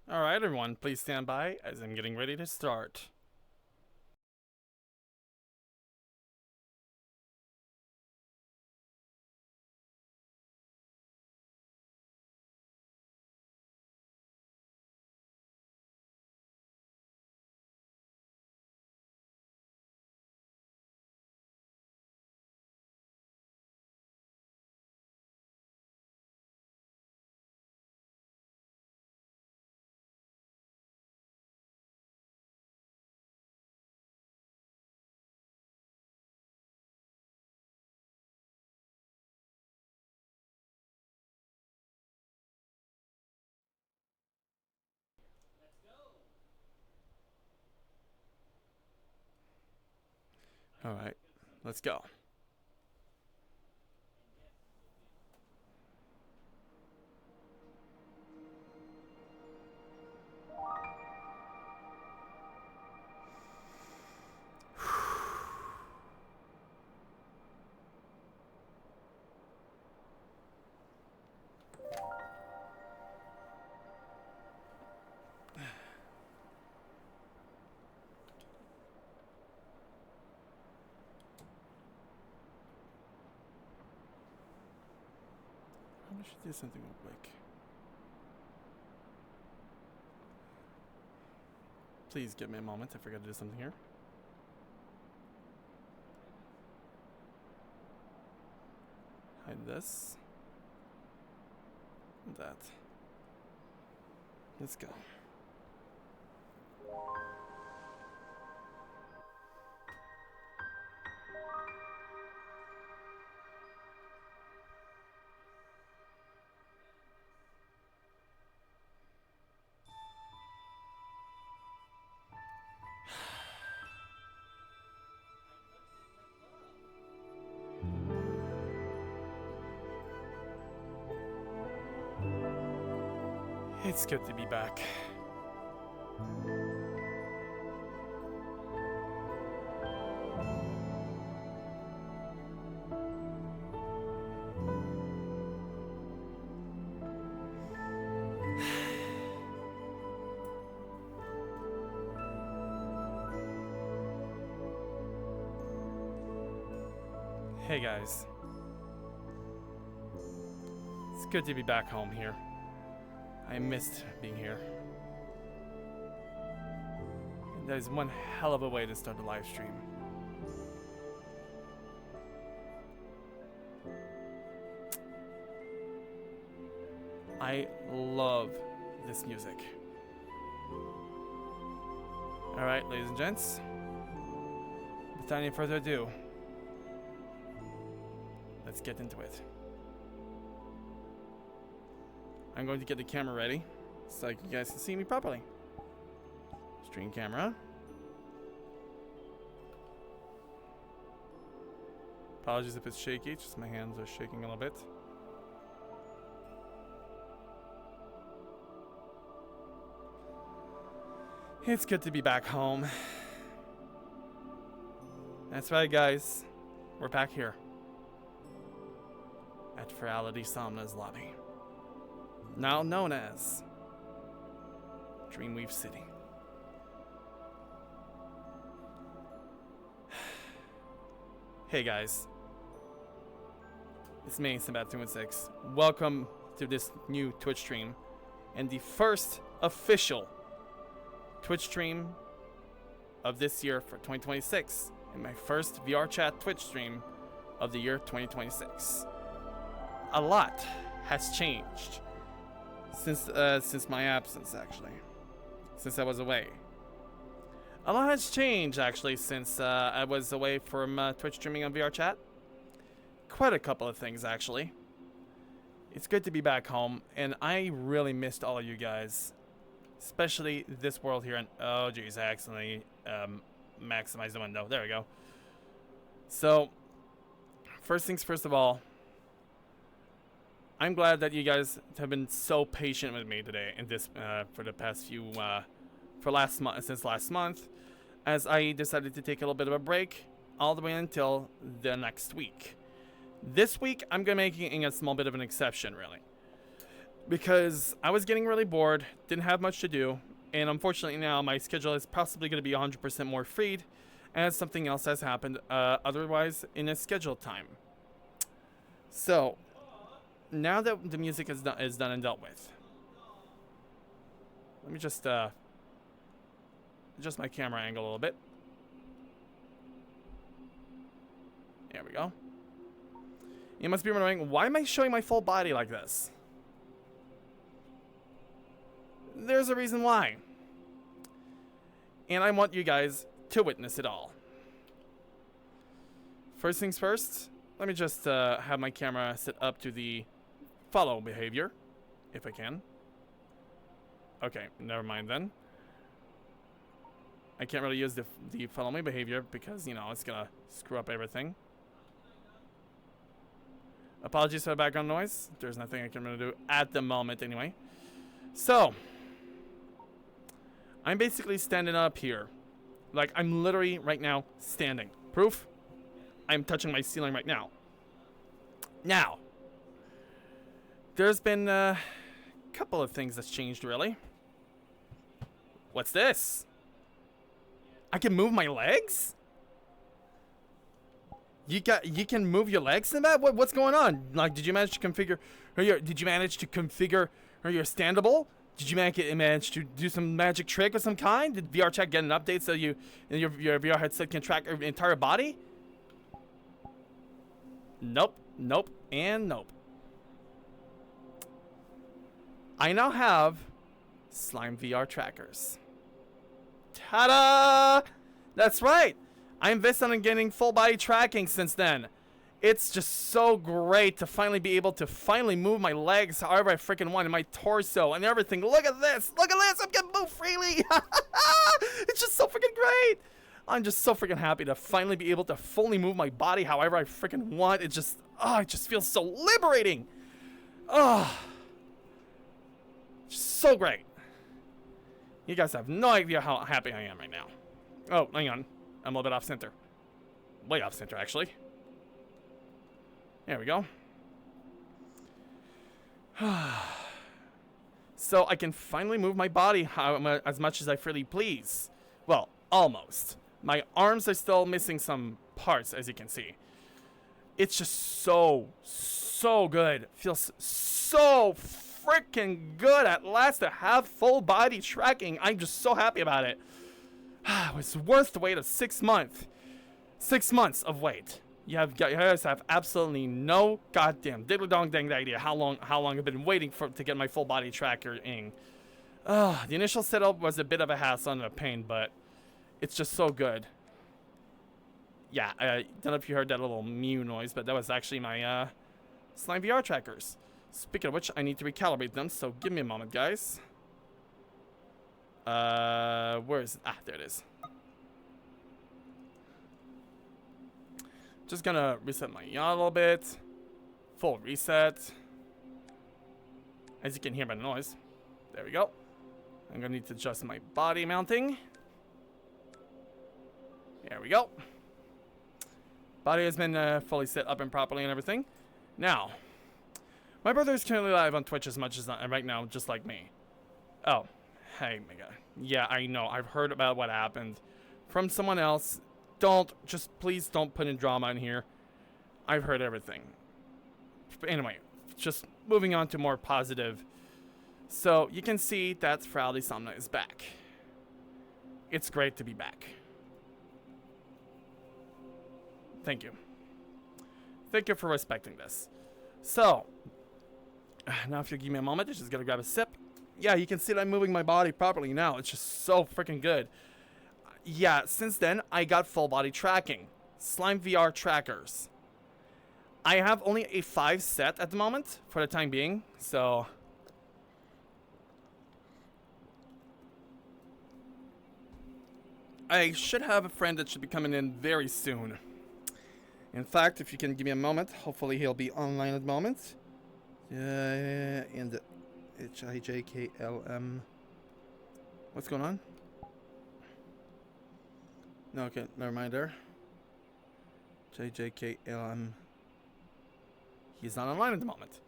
Alright, everyone, please stand by as I'm getting ready to start. Alright, let's go. I should do something real quick. Please give me a moment. I forgot to do something here. Hide this. And that. Let's go. It's good to be back. Hey guys. It's good to be back home here. I missed being here. And that is one hell of a way to start a live stream. I love this music. Alright, ladies and gents. Without any further ado, let's get into it. I'm going to get the camera ready so you guys can see me properly. Stream camera. Apologies if it's shaky, it's just my hands are shaking a little bit. It's good to be back home. That's right, guys. We're back here at Ferality Somna's lobby, now known as Dreamweave City. Hey guys, it's me, Sabat216. Welcome to this new Twitch stream, and the first official Twitch stream of this year for 2026, and my first VR chat Twitch stream of the year 2026. A lot has changed since my absence, actually, since I was away. A lot has changed, actually, since I was away from Twitch streaming on VR chat. Quite a couple of things, actually. It's good to be back home, and I really missed all of you guys, especially this world here. And oh geez, I accidentally maximized the window. There we go. So, first things first of all, I'm glad that you guys have been so patient with me today in this for the past few since last month, as I decided to take a little bit of a break all the way until the next week. This week I'm gonna making a small bit of an exception, really. because I was getting really bored, didn't have much to do, and unfortunately now my schedule is possibly going to be 100% more freed, and something else has happened otherwise in a scheduled time. So, now that the music is done and dealt with, let me just adjust my camera angle a little bit. There we go. You must be wondering, why am I showing my full body like this? There's a reason why. And I want you guys to witness it all. First things first, let me just have my camera set up to the follow behavior, if I can. Okay, never mind then. I can't really use the follow me behavior because, you know, it's gonna screw up everything. Apologies for the background noise. There's nothing I can really do at the moment anyway. So, I'm basically standing up here. Like, I'm literally right now standing. Proof? I'm touching my ceiling right now. Now, there's been a couple of things that's changed really. What's this? I can move my legs? You can move your legs in that? What's going on? Like, did you manage to configure your standable? Did you manage to do some magic trick of some kind? Did VR Chat get an update so your VR headset can track your entire body? Nope, nope, and nope. I now have Slime VR trackers. Ta-da! That's right. I invested in getting full body tracking since then. It's just so great to finally be able to move my legs however I freaking want, and my torso and everything. Look at this. Look at this. I can move freely. It's just so freaking great. I'm just so freaking happy to finally be able to fully move my body however I freaking want. It just feels so liberating. Just so great. You guys have no idea how happy I am right now. Oh, hang on. I'm a little bit off center. Way off center, actually. There we go. So I can finally move my body as much as I freely please. Well, almost. My arms are still missing some parts, as you can see. It's just so good. Feels so freaking good at last to have full body tracking. I'm just so happy about it. It was worth the wait of 6 months. 6 months of wait. You guys have absolutely no goddamn diddly dong dang idea how long I've been waiting to get my full body tracker in. The initial setup was a bit of a hassle and a pain, but it's just so good. Yeah, I don't know if you heard that little mew noise, but that was actually my Slime VR trackers. Speaking of which, I need to recalibrate them, so give me a moment, guys. Where is it? Ah, there it is. Just gonna reset my yawn a little bit. Full reset. As you can hear by the noise. There we go. I'm gonna need to adjust my body mounting. There we go. Body has been fully set up and properly and everything. Now, my brother is currently live on Twitch as much as right now, just like me. Oh, hey, Mega. Yeah, I know. I've heard about what happened from someone else. Please don't put in drama in here. I've heard everything. But anyway, just moving on to more positive. So, you can see that Frowdy Somna is back. It's great to be back. Thank you. Thank you for respecting this. So, now if you give me a moment, I'm just gonna grab a sip. Yeah, you can see that I'm moving my body properly now. It's just so freaking good. Yeah, since then, I got full body tracking. Slime VR trackers. I have only a 5 set at the moment, for the time being, so... I should have a friend that should be coming in very soon. In fact, if you can give me a moment, hopefully he'll be online at the moment. And HIJKLM. What's going on? No, okay, never mind there. JJKLM. He's not online at the moment.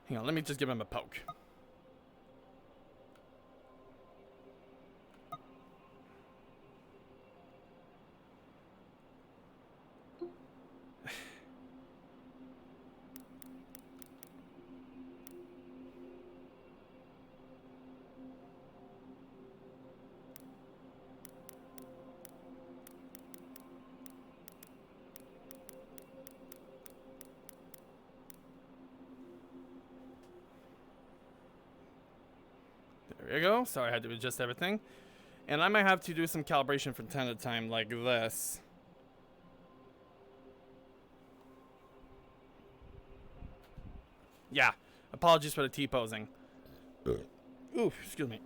Hang on, let me just give him a poke. There you go. Sorry, I had to adjust everything. And I might have to do some calibration from time to time like this. Yeah, apologies for the T-posing. Ooh, excuse me.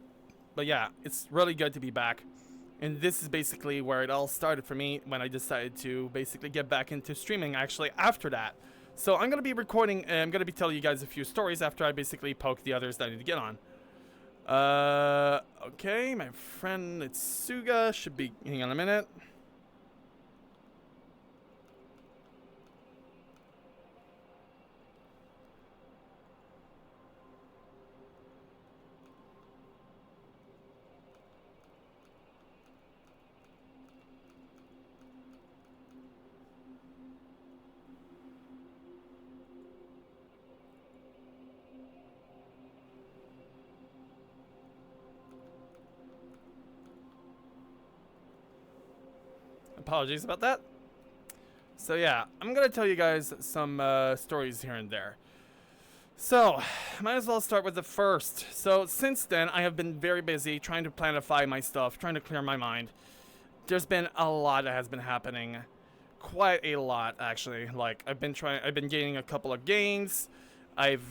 But yeah, it's really good to be back. And this is basically where it all started for me when I decided to basically get back into streaming actually after that. So I'm going to be recording, and I'm going to be telling you guys a few stories after I basically poke the others that I need to get on. Okay, my friend Itsuga should be, hang on a minute. Apologies about that. So yeah, I'm gonna tell you guys some stories here and there. So, might as well start with the first. So since then, I have been very busy trying to planify my stuff, trying to clear my mind. There's been a lot that has been happening. Quite a lot, actually. Like, I've been gaining a couple of gains. I've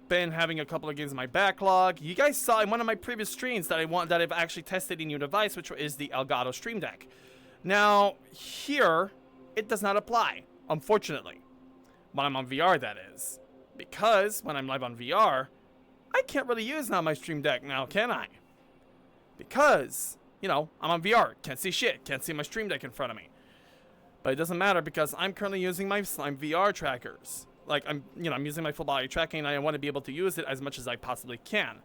been having a couple of games in my backlog. You guys saw in one of my previous streams that I've actually tested a new device, which is the Elgato Stream Deck. Now, here, it does not apply, unfortunately. When I'm on VR, that is. Because when I'm live on VR, I can't really use now my Stream Deck now, can I? Because, you know, I'm on VR, can't see shit, can't see my Stream Deck in front of me. But it doesn't matter because I'm currently using my Slime VR trackers. Like, I'm using my full body tracking, and I want to be able to use it as much as I possibly can,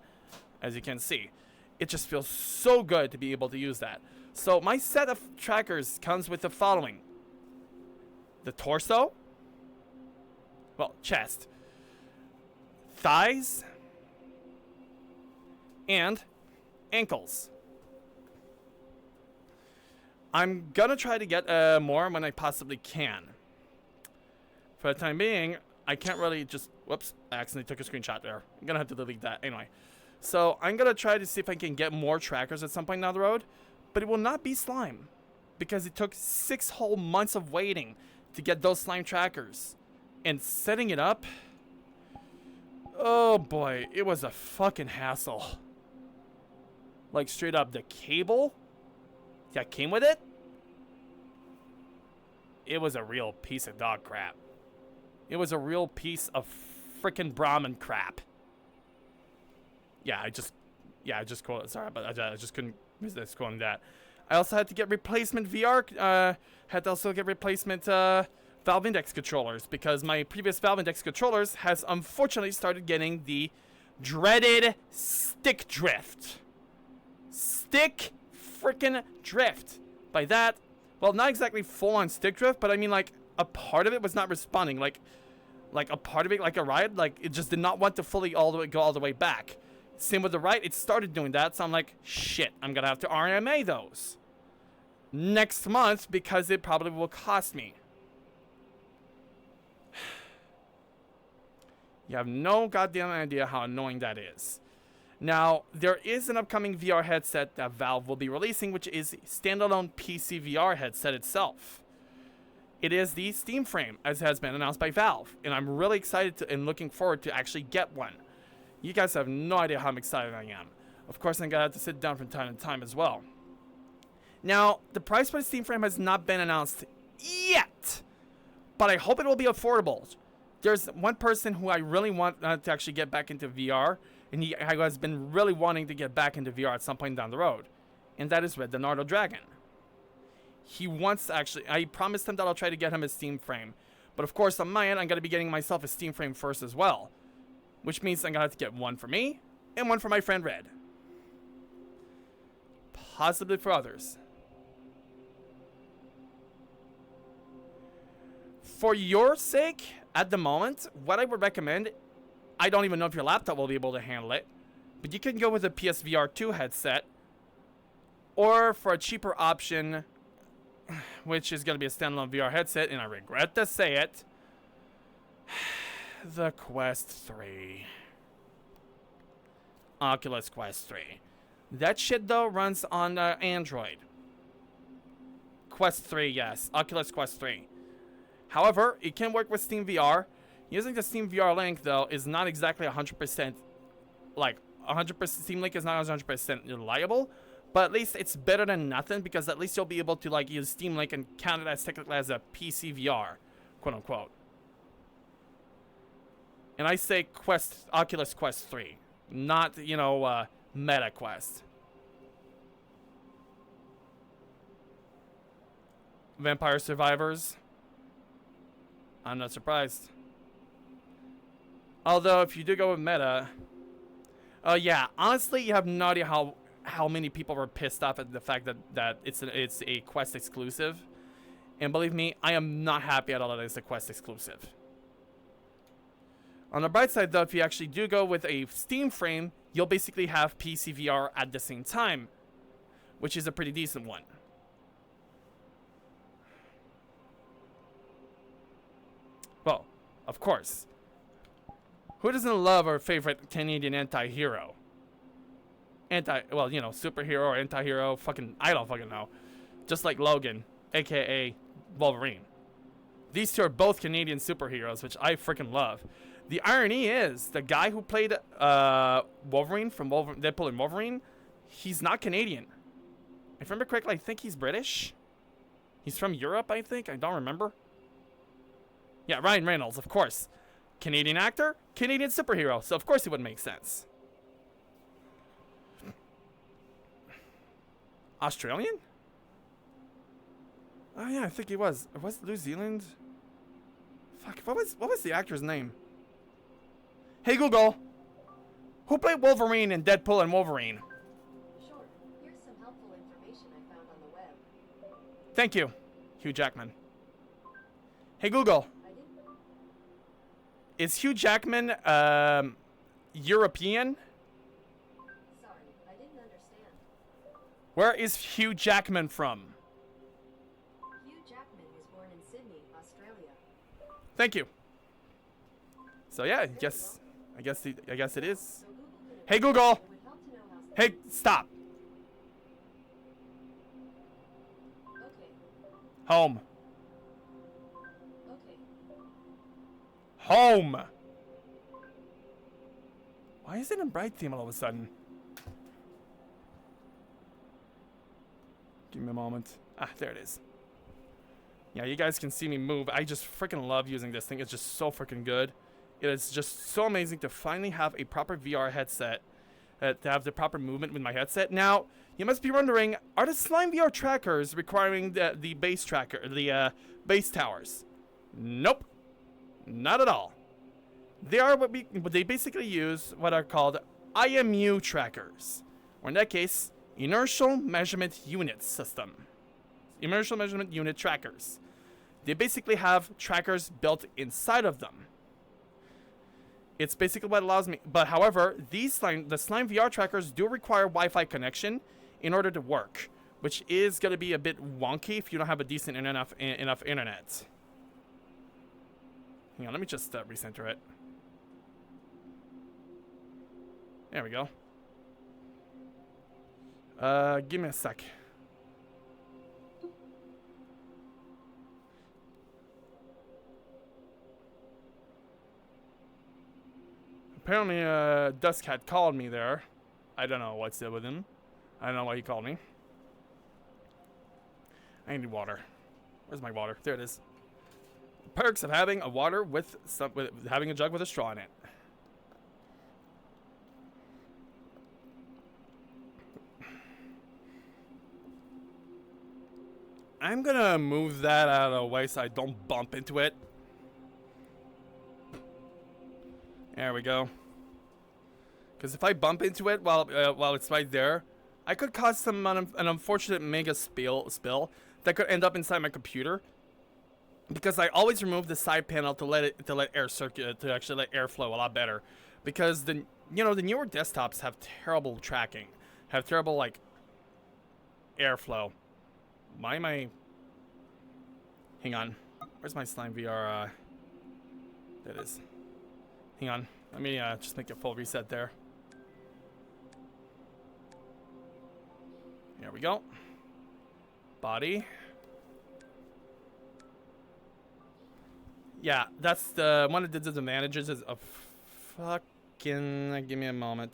as you can see. It just feels so good to be able to use that. So my set of trackers comes with the following. The torso, well, chest, thighs, and ankles. I'm gonna try to get more when I possibly can. For the time being, I can't really just, whoops, I accidentally took a screenshot there. I'm gonna have to delete that anyway. So I'm gonna try to see if I can get more trackers at some point down the road. But it will not be slime, because it took 6 whole months of waiting to get those slime trackers. And setting it up, oh boy, it was a fucking hassle. Like straight up, the cable that came with it, it was a real piece of dog crap. It was a real piece of frickin' Brahmin crap. Yeah, I just quoted, sorry, but I just couldn't resist quoting that. I also had to get replacement VR, had to also get replacement Valve Index controllers, because my previous Valve Index controllers has unfortunately started getting the dreaded stick drift. Stick frickin' drift. By that, well, not exactly full-on stick drift, but I mean like a part of it was not responding. Like a part of it, like a ride, like it just did not want to fully go all the way back. Same with the right, it started doing that, so I'm like, shit, I'm gonna have to RMA those next month because it probably will cost me. You have no goddamn idea how annoying that is. Now, there is an upcoming VR headset that Valve will be releasing, which is a standalone PC VR headset itself. It is the Steam Frame, as has been announced by Valve, and I'm really excited and looking forward to actually get one. You guys have no idea how excited I am. Of course, I'm gonna have to sit down from time to time as well. Now, the price for the Steam Frame has not been announced yet, but I hope it will be affordable. There's one person who I really want to actually get back into VR, and he has been really wanting to get back into VR at some point down the road, and that is Red Donardo Dragon. He wants to actually, I promised him that I'll try to get him a Steam Frame, but of course on my end, I'm gonna be getting myself a Steam Frame first as well. Which means I'm gonna have to get one for me and one for my friend Red. Possibly for others. For your sake, at the moment, what I would recommend, I don't even know if your laptop will be able to handle it, but you can go with a PSVR 2 headset, or for a cheaper option, which is gonna be a standalone VR headset, and I regret to say it, the Quest 3. Oculus Quest 3. That shit, though, runs on Android. Quest 3, yes. Oculus Quest 3. However, it can work with Steam VR. Using the Steam VR Link, though, is not exactly 100%, like, 100%, Steam Link is not 100% reliable, but at least it's better than nothing, because at least you'll be able to, like, use Steam Link and count it as technically as a PC VR, quote unquote. And I say Oculus Quest 3, not, you know, Meta Quest. Vampire Survivors. I'm not surprised. Although, if you do go with Meta... yeah, honestly, you have no idea how many people were pissed off at the fact that it's a Quest exclusive. And believe me, I am not happy at all that it's a Quest exclusive. On the bright side, though, if you actually do go with a Steam frame, you'll basically have PC VR at the same time, which is a pretty decent one. Well, of course. Who doesn't love our favorite Canadian anti-hero? Well, you know, superhero or anti-hero, I don't fucking know. Just like Logan, aka Wolverine. These two are both Canadian superheroes, which I freaking love. The irony is, the guy who played Wolverine from Deadpool and Wolverine, he's not Canadian. If I remember correctly, I think he's British. He's from Europe, I think. I don't remember. Yeah, Ryan Reynolds, of course. Canadian actor, Canadian superhero, so of course it would make sense. Australian? Oh yeah, I think he was. Was it New Zealand? Fuck, what was the actor's name? Hey Google, who played Wolverine in Deadpool and Wolverine? Sure. Here's some helpful information I found on the web. Thank you, Hugh Jackman. Hey Google, is Hugh Jackman European? Sorry, I didn't understand. Where is Hugh Jackman from? Hugh Jackman was born in Sydney, Australia. Thank you. So yeah, I guess it is. Hey Google. It would help to know how. Hey, stop. Okay. Home. Okay. Home. Why is it in bright theme all of a sudden? Give me a moment. Ah, there it is. Yeah, you guys can see me move. I just freaking love using this thing. It's just so freaking good. It is just so amazing to finally have a proper VR headset, to have the proper movement with my headset. Now, you must be wondering, are the Slime VR trackers requiring the base tracker, the base towers? Nope, not at all. They are they basically use what are called IMU trackers, or in that case, inertial measurement unit system. Inertial measurement unit trackers. They basically have trackers built inside of them. It's basically what allows me, but however, the Slime VR trackers do require Wi-Fi connection in order to work, which is going to be a bit wonky if you don't have a decent enough internet. Hang on, let me just recenter it. There we go. Give me a sec. Apparently, Duskcat called me there. I don't know what's up with him. I don't know why he called me. I need water. Where's my water? There it is. Perks of having a water with having a jug with a straw in it. I'm gonna move that out of the way so I don't bump into it. There we go. Because if I bump into it while it's right there, I could cause an unfortunate mega spill that could end up inside my computer. Because I always remove the side panel to let air circulate, to actually let air flow a lot better. Because the newer desktops have terrible tracking, have terrible like airflow. Why am I? Hang on. Where's my Slime VR? There it is. Hang on. Let me just make a full reset there. There we go. Body. Yeah, that's the one of the disadvantages is a fucking. Give me a moment.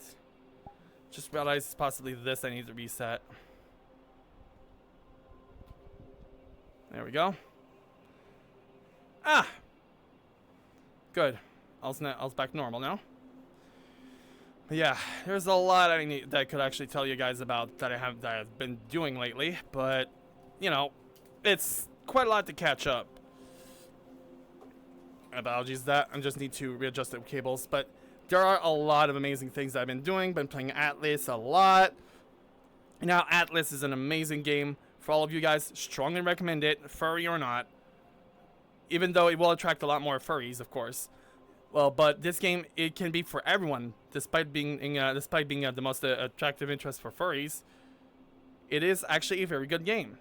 Just realized possibly this I need to reset. There we go. Ah! Good. All's back normal now. But yeah, there's a lot that I could actually tell you guys about that I've been doing lately, but you know, it's quite a lot to catch up. Apologies that I just need to readjust the cables, but there are a lot of amazing things I've been doing. Been playing Atlas a lot. Now, Atlas is an amazing game for all of you guys. Strongly recommend it, furry or not. Even though it will attract a lot more furries, of course. Well, but this game, it can be for everyone, despite being the most attractive interest for furries. It is actually a very good game.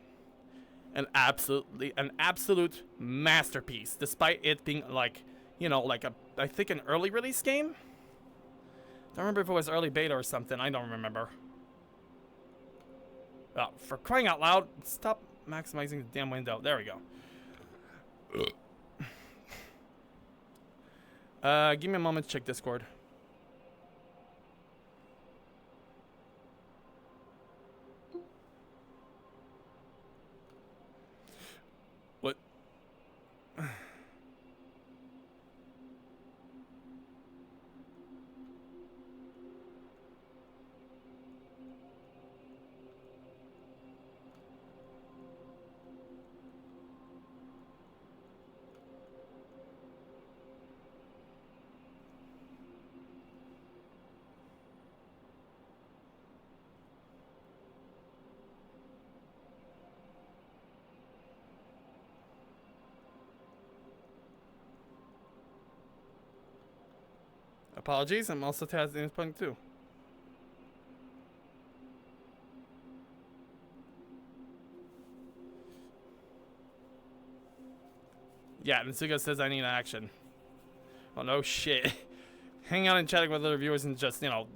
An absolute masterpiece, despite it being like, you know, like I think an early release game. Don't remember if it was early beta or something. I don't remember. Oh, for crying out loud, stop maximizing the damn window. There we go. Give me a moment to check Discord. What? Apologies, I'm also testing this point too. Yeah, Nsuga says I need action. Oh no shit. Hanging out and chatting with other viewers and just, you know,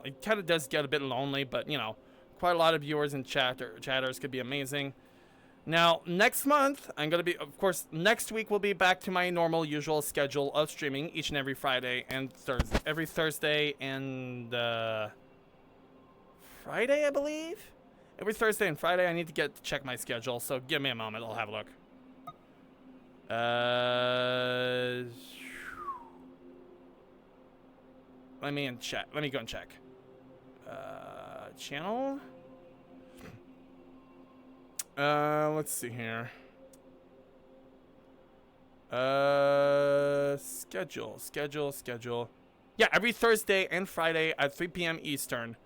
it kind of does get a bit lonely, but you know, quite a lot of viewers and chatters could be amazing. Now, next month, I'm going to be, of course, next week we'll be back to my normal usual schedule of streaming each and every Friday and Thursday. Every Thursday and Friday, I believe? Every Thursday and Friday, I need to check my schedule, so give me a moment, I'll have a look. Let me go and check. Channel? Let's see here. Schedule. Yeah, every Thursday and Friday at 3 p.m. Eastern.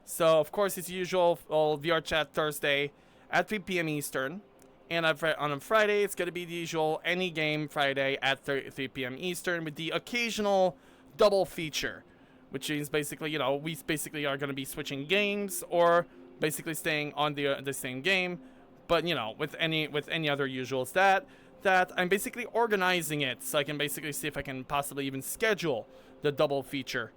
So, of course, it's usual VR chat Thursday at 3 p.m. Eastern. And on a Friday, it's going to be the usual Any Game Friday at 3 p.m. Eastern with the occasional double feature. Which means basically, you know, we basically are going to be switching games or basically staying on the same game. But, you know, with any other usuals that I'm basically organizing it so I can basically see if I can possibly even schedule the double feature.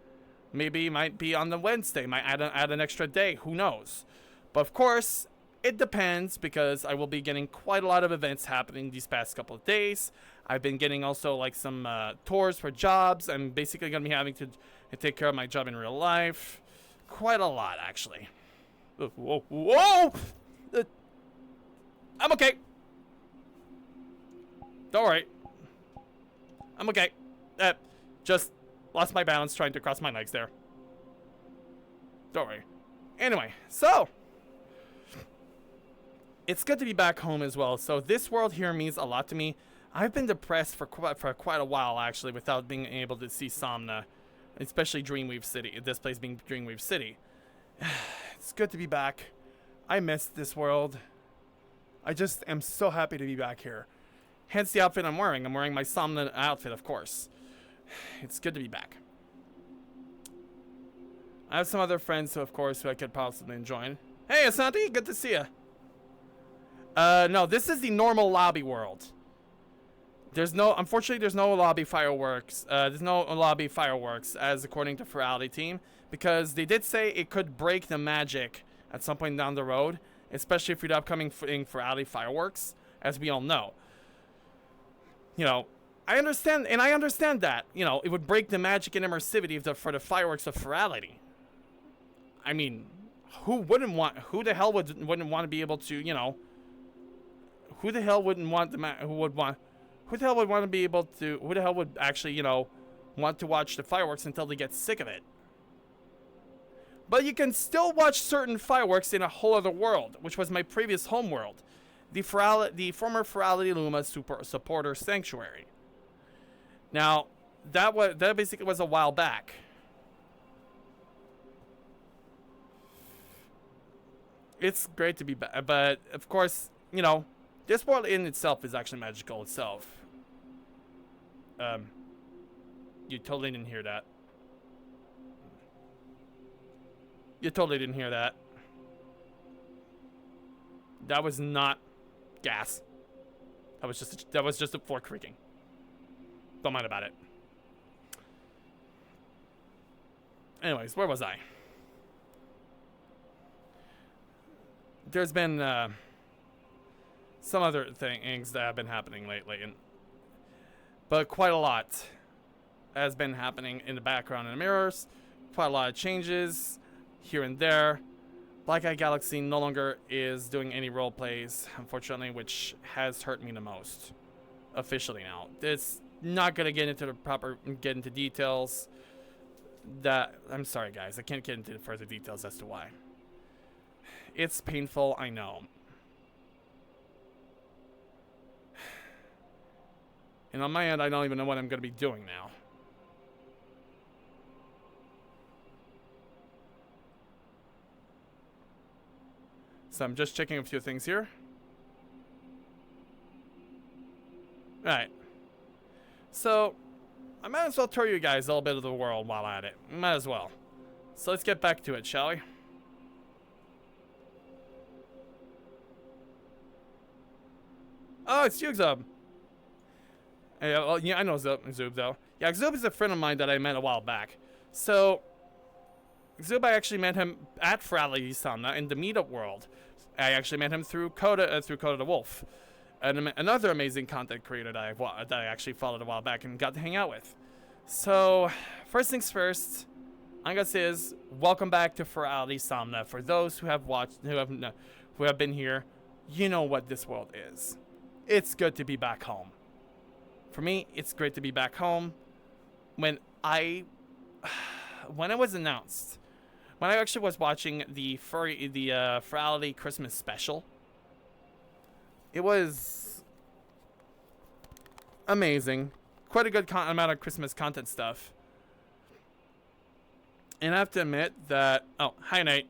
Maybe it might be on the Wednesday, might add an extra day, who knows. But of course, it depends because I will be getting quite a lot of events happening these past couple of days. I've been getting also like some tours for jobs. I'm basically going to be having to take care of my job in real life. Quite a lot, actually. Whoa! I'm okay. Don't worry. I'm okay. Just lost my balance trying to cross my legs there. Don't worry. Anyway, so it's good to be back home as well. So this world here means a lot to me. I've been depressed for quite a while actually without being able to see Somna, especially Dreamweave City. This place being Dreamweave City. It's good to be back. I missed this world. I just am so happy to be back here. Hence the outfit I'm wearing. I'm wearing my Somna outfit, of course. It's good to be back. I have some other friends, of course, who I could possibly join. Hey, Asante, good to see you. No, this is the normal lobby world. Unfortunately, there's no lobby fireworks. There's no lobby fireworks, as according to Ferality Team, because they did say it could break the magic at some point down the road, especially for the upcoming Ferality fireworks, as we all know. You know, I understand that, you know, it would break the magic and immersivity for the fireworks of Ferality. I mean, who the hell wouldn't want to be able to, you know, who the hell would actually, you know, want to watch the fireworks until they get sick of it? But you can still watch certain fireworks in a whole other world, which was my previous home world, the former Ferality Luma supporter sanctuary. Now, that basically was a while back. It's great to be back, but of course, you know, this world in itself is actually magical itself. You totally didn't hear that. You totally didn't hear that. That was not gas. That was just a floor creaking. Don't mind about it. Anyways, where was I? There's been some other things that have been happening lately, but quite a lot has been happening in the background in the mirrors. Quite a lot of changes here and there. Black Eye Galaxy no longer is doing any role plays, unfortunately, which has hurt me the most. Officially now, it's not gonna get into details. I'm sorry, guys, I can't get into further details as to why. It's painful, I know. And on my end, I don't even know what I'm gonna be doing now. So I'm just checking a few things here. Alright. So, I might as well tour you guys a little bit of the world while at it. Might as well. So let's get back to it, shall we? Oh, it's you, Zub. Yeah, I know Zub, though. Yeah, Zub is a friend of mine that I met a while back. So, Zub, I actually met him at Ferality Somna in the meetup world. I actually met him through Coda the Wolf, another amazing content creator that I actually followed a while back and got to hang out with. So, first things first, I'm gonna say is welcome back to Ferality Somna. For those who have watched, who have been here, you know what this world is. It's good to be back home. For me, it's great to be back home. When it was announced, when I actually was watching the Ferality Christmas special, it was amazing. Quite a good amount of Christmas content stuff. And I have to admit that... Oh, hi, Nate.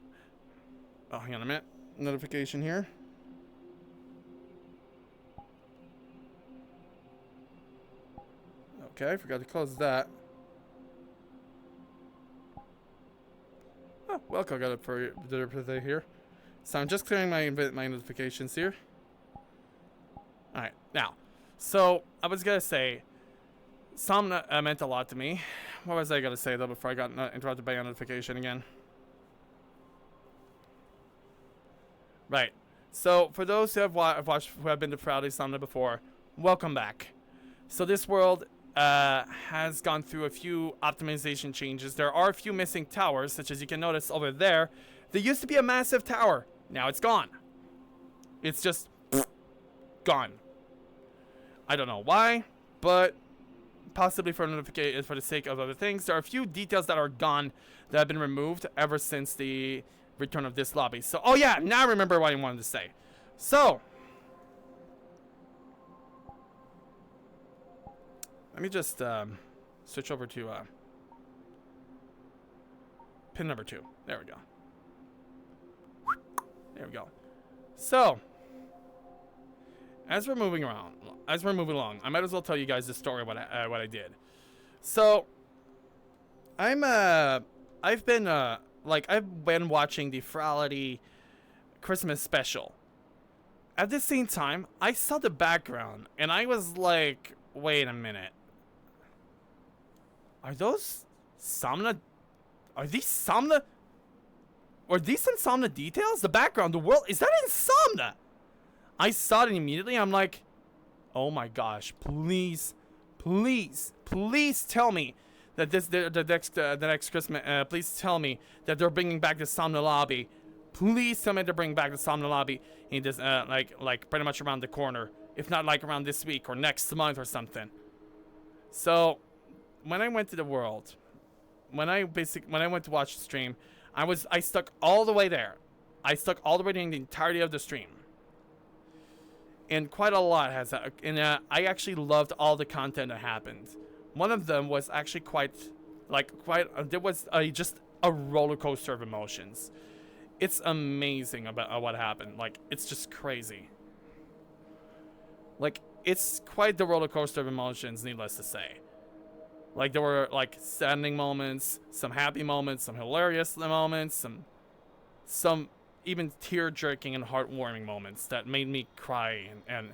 Oh, hang on a minute. Notification here. Okay, I forgot to close that. Oh, welcome, got it for the here. So I'm just clearing my notifications here. Alright, now. So, I was gonna say, Somna meant a lot to me. What was I gonna say, though, before I got interrupted by a notification again? Right. So, for those who have been to Ferality Somna before, welcome back. So, this world has gone through a few optimization changes. There are a few missing towers, such as you can notice over there. There used to be a massive tower. Now it's gone. It's just gone. I don't know why, but possibly for the sake of other things. There are a few details that are gone that have been removed ever since the return of this lobby. So, oh yeah, now I remember what I wanted to say. So, let me just switch over to pin number 2. There we go. There we go. So, as we're moving along, I might as well tell you guys the story of what I did. So, I've been watching the Ferality Christmas special. At the same time, I saw the background and I was like, wait a minute. Are those Somna? Are these Somna? Were these Insomnia details? The background, the world, is that Insomnia? I saw it immediately. I'm like, oh my gosh, please, please, please tell me that the next Christmas, please tell me that they're bringing back the Somnia lobby. Please tell me they're bringing back the Somnia lobby in this, like pretty much around the corner. If not like around this week or next month or something. So, when I went to the world, when I went to watch the stream, I stuck all the way there. I stuck all the way during the entirety of the stream. And quite a lot has, and I actually loved all the content that happened. One of them was actually there was just a roller coaster of emotions. It's amazing about what happened. Like, it's just crazy. Like, it's quite the roller coaster of emotions, needless to say. Like, there were, like, saddening moments, some happy moments, some hilarious moments, some even tear-jerking and heartwarming moments that made me cry and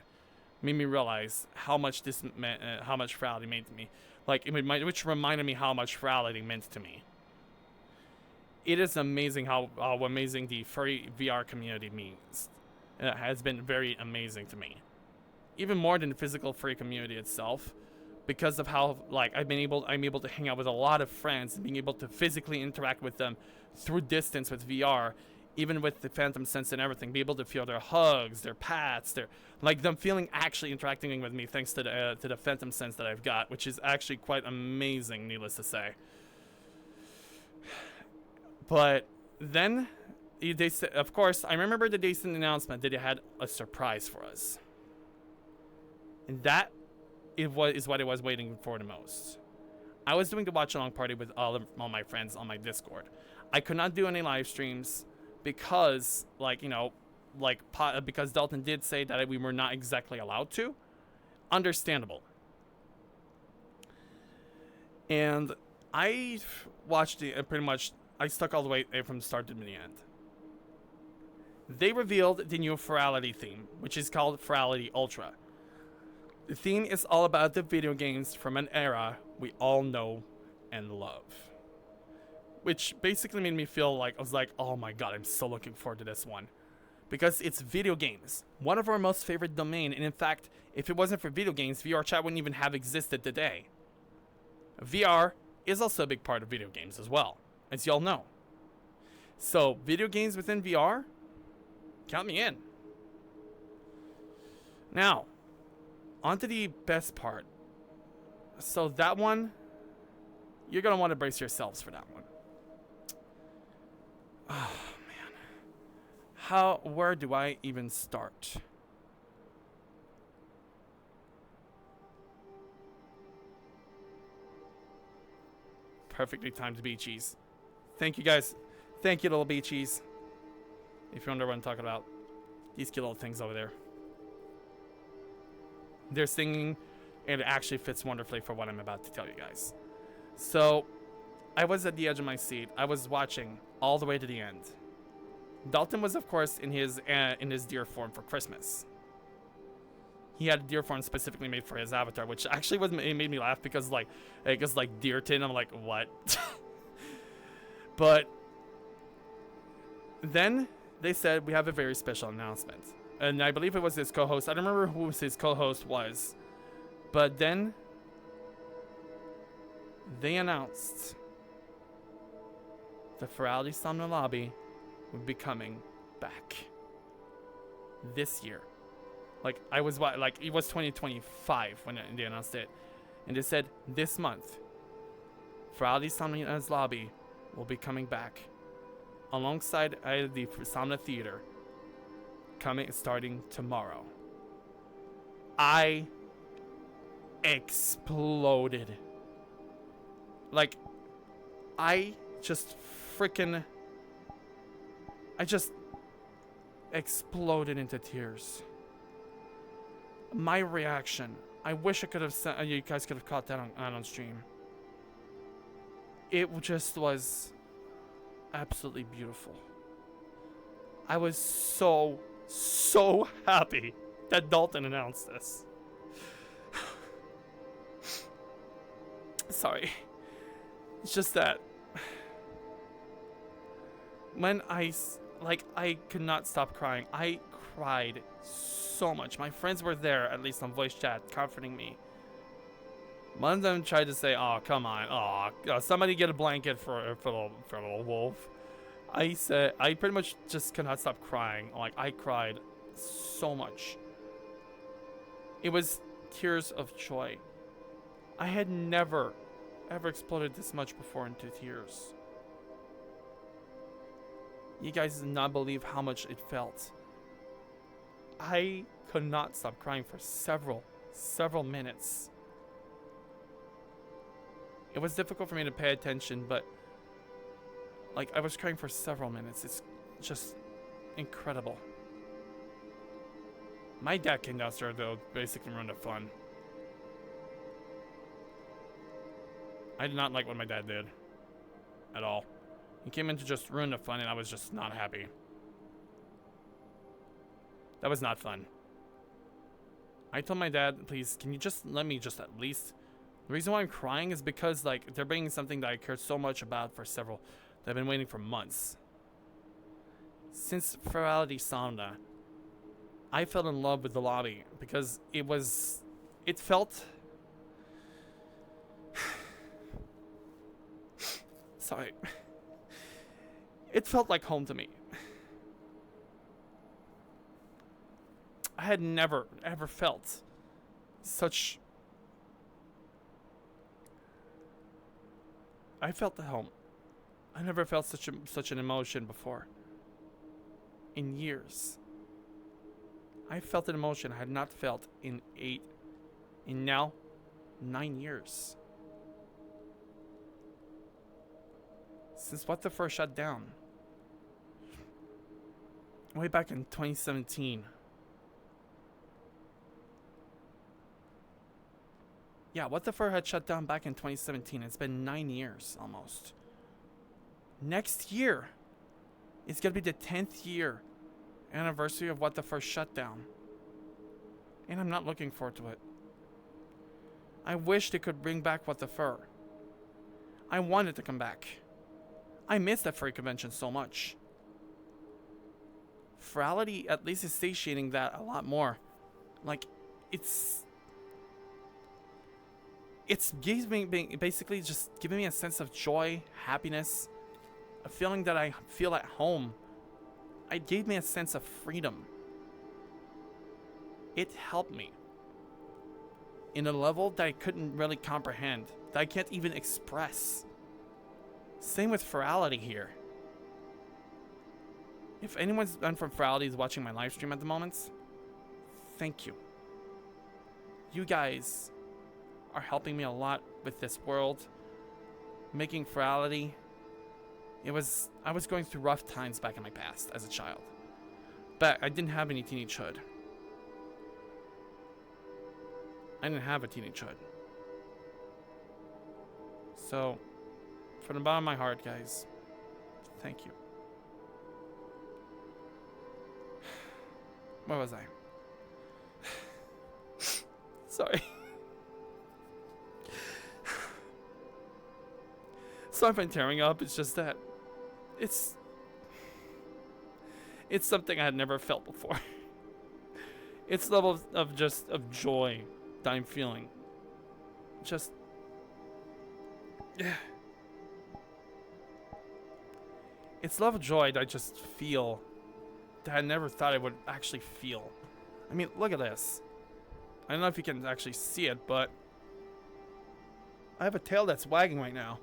made me realize how much this meant, how much Furality meant to me. Like, which reminded me how much Furality meant to me. It is amazing how amazing the furry VR community means. It has been very amazing to me. Even more than the physical furry community itself, because of how I'm able to hang out with a lot of friends and being able to physically interact with them through distance with VR, even with the Phantom Sense and everything, be able to feel their hugs, their pats, them feeling actually interacting with me thanks to the Phantom Sense that I've got, which is actually quite amazing, needless to say. But then they said, of course, I remember the decent announcement that they had a surprise for us. And that is what I was waiting for the most. I was doing the watch along party with all my friends on my Discord. I could not do any live streams because, because Dalton did say that we were not exactly allowed to. Understandable. And I watched I stuck all the way from the start to the end. They revealed the new Furality theme, which is called Furality Ultra. The theme is all about the video games from an era we all know and love. Which basically made me feel like, I was like, oh my god, I'm so looking forward to this one. Because it's video games. One of our most favorite domain, and in fact, if it wasn't for video games, VR chat wouldn't even have existed today. VR is also a big part of video games as well, as y'all know. So, video games within VR? Count me in. Now, on to the best part. So that one, you're going to want to brace yourselves for that one. Oh, man. Where do I even start? Perfectly timed beachies. Thank you guys. Thank you, little beachies. If you wonder what I'm talking about, these cute little things over there. They're singing, and it actually fits wonderfully for what I'm about to tell you guys. So, I was at the edge of my seat. I was watching all the way to the end. Dalton was, of course, in his deer form for Christmas. He had a deer form specifically made for his avatar, which actually it made me laugh because Deerton. I'm like, what? But then they said we have a very special announcement. And I believe it was his co-host. I don't remember who his co-host was. But then they announced the Furality Somnia lobby would be coming back this year. It was 2025 when they announced it. And they said this month, Furality Somnia's lobby will be coming back alongside the Somnia Theater. Starting tomorrow. I exploded. I just exploded into tears. My reaction. I wish I could have you guys could have caught that on stream. It just was absolutely beautiful. I was so happy that Dalton announced this. Sorry. It's just that when I could not stop crying. I cried so much. My friends were there, at least on voice chat, comforting me. One of them tried to say, "Oh, come on, somebody get a blanket for little wolf." I said, I pretty much just could not stop crying. Like, I cried so much. It was tears of joy. I had never, ever exploded this much before into tears. You guys did not believe how much it felt. I could not stop crying for several minutes. It was difficult for me to pay attention, but like, I was crying for several minutes. It's just incredible. My dad came downstairs, though, basically ruined the fun. I did not like what my dad did at all. He came in to just ruin the fun, and I was just not happy. That was not fun. I told my dad, please, can you just let me just at least... The reason why I'm crying is because, like, they're bringing something that I cared so much about for several... that I've been waiting for months. Since Ferality Somna, I fell in love with the lobby because it felt... Sorry. It felt like home to me. I had never, ever felt such... I felt at home. I never felt such an emotion before. In years. I felt an emotion I had not felt in 9 years. Since What the Fur shut down. Way back in 2017. Yeah, What the Fur had shut down back in 2017. It's been 9 years almost. Next year is going to be the 10th year anniversary of What the Fur shut down. And I'm not looking forward to it. I wish they could bring back What the Fur. I want it to come back. I miss that furry convention so much. Ferality at least is satiating that a lot more. Like, it's basically just giving me a sense of joy, happiness, a feeling that I feel at home. It gave me a sense of freedom. It helped me in a level that I couldn't really comprehend, that I can't even express. Same with Ferality here. If anyone's been from Ferality is watching my live stream at the moment, thank you. You guys are helping me a lot with this world, making Ferality. I was going through rough times back in my past as a child, but I didn't have any teenagehood. I didn't have a teenagehood. So, from the bottom of my heart, guys, thank you. Where was I? Sorry. Sorry if I'm tearing up. It's just that it's something I had never felt before. It's level of joy that I'm feeling. Just, yeah. It's love of joy that I just feel that I never thought I would actually feel. I mean, look at this. I don't know if you can actually see it, but I have a tail that's wagging right now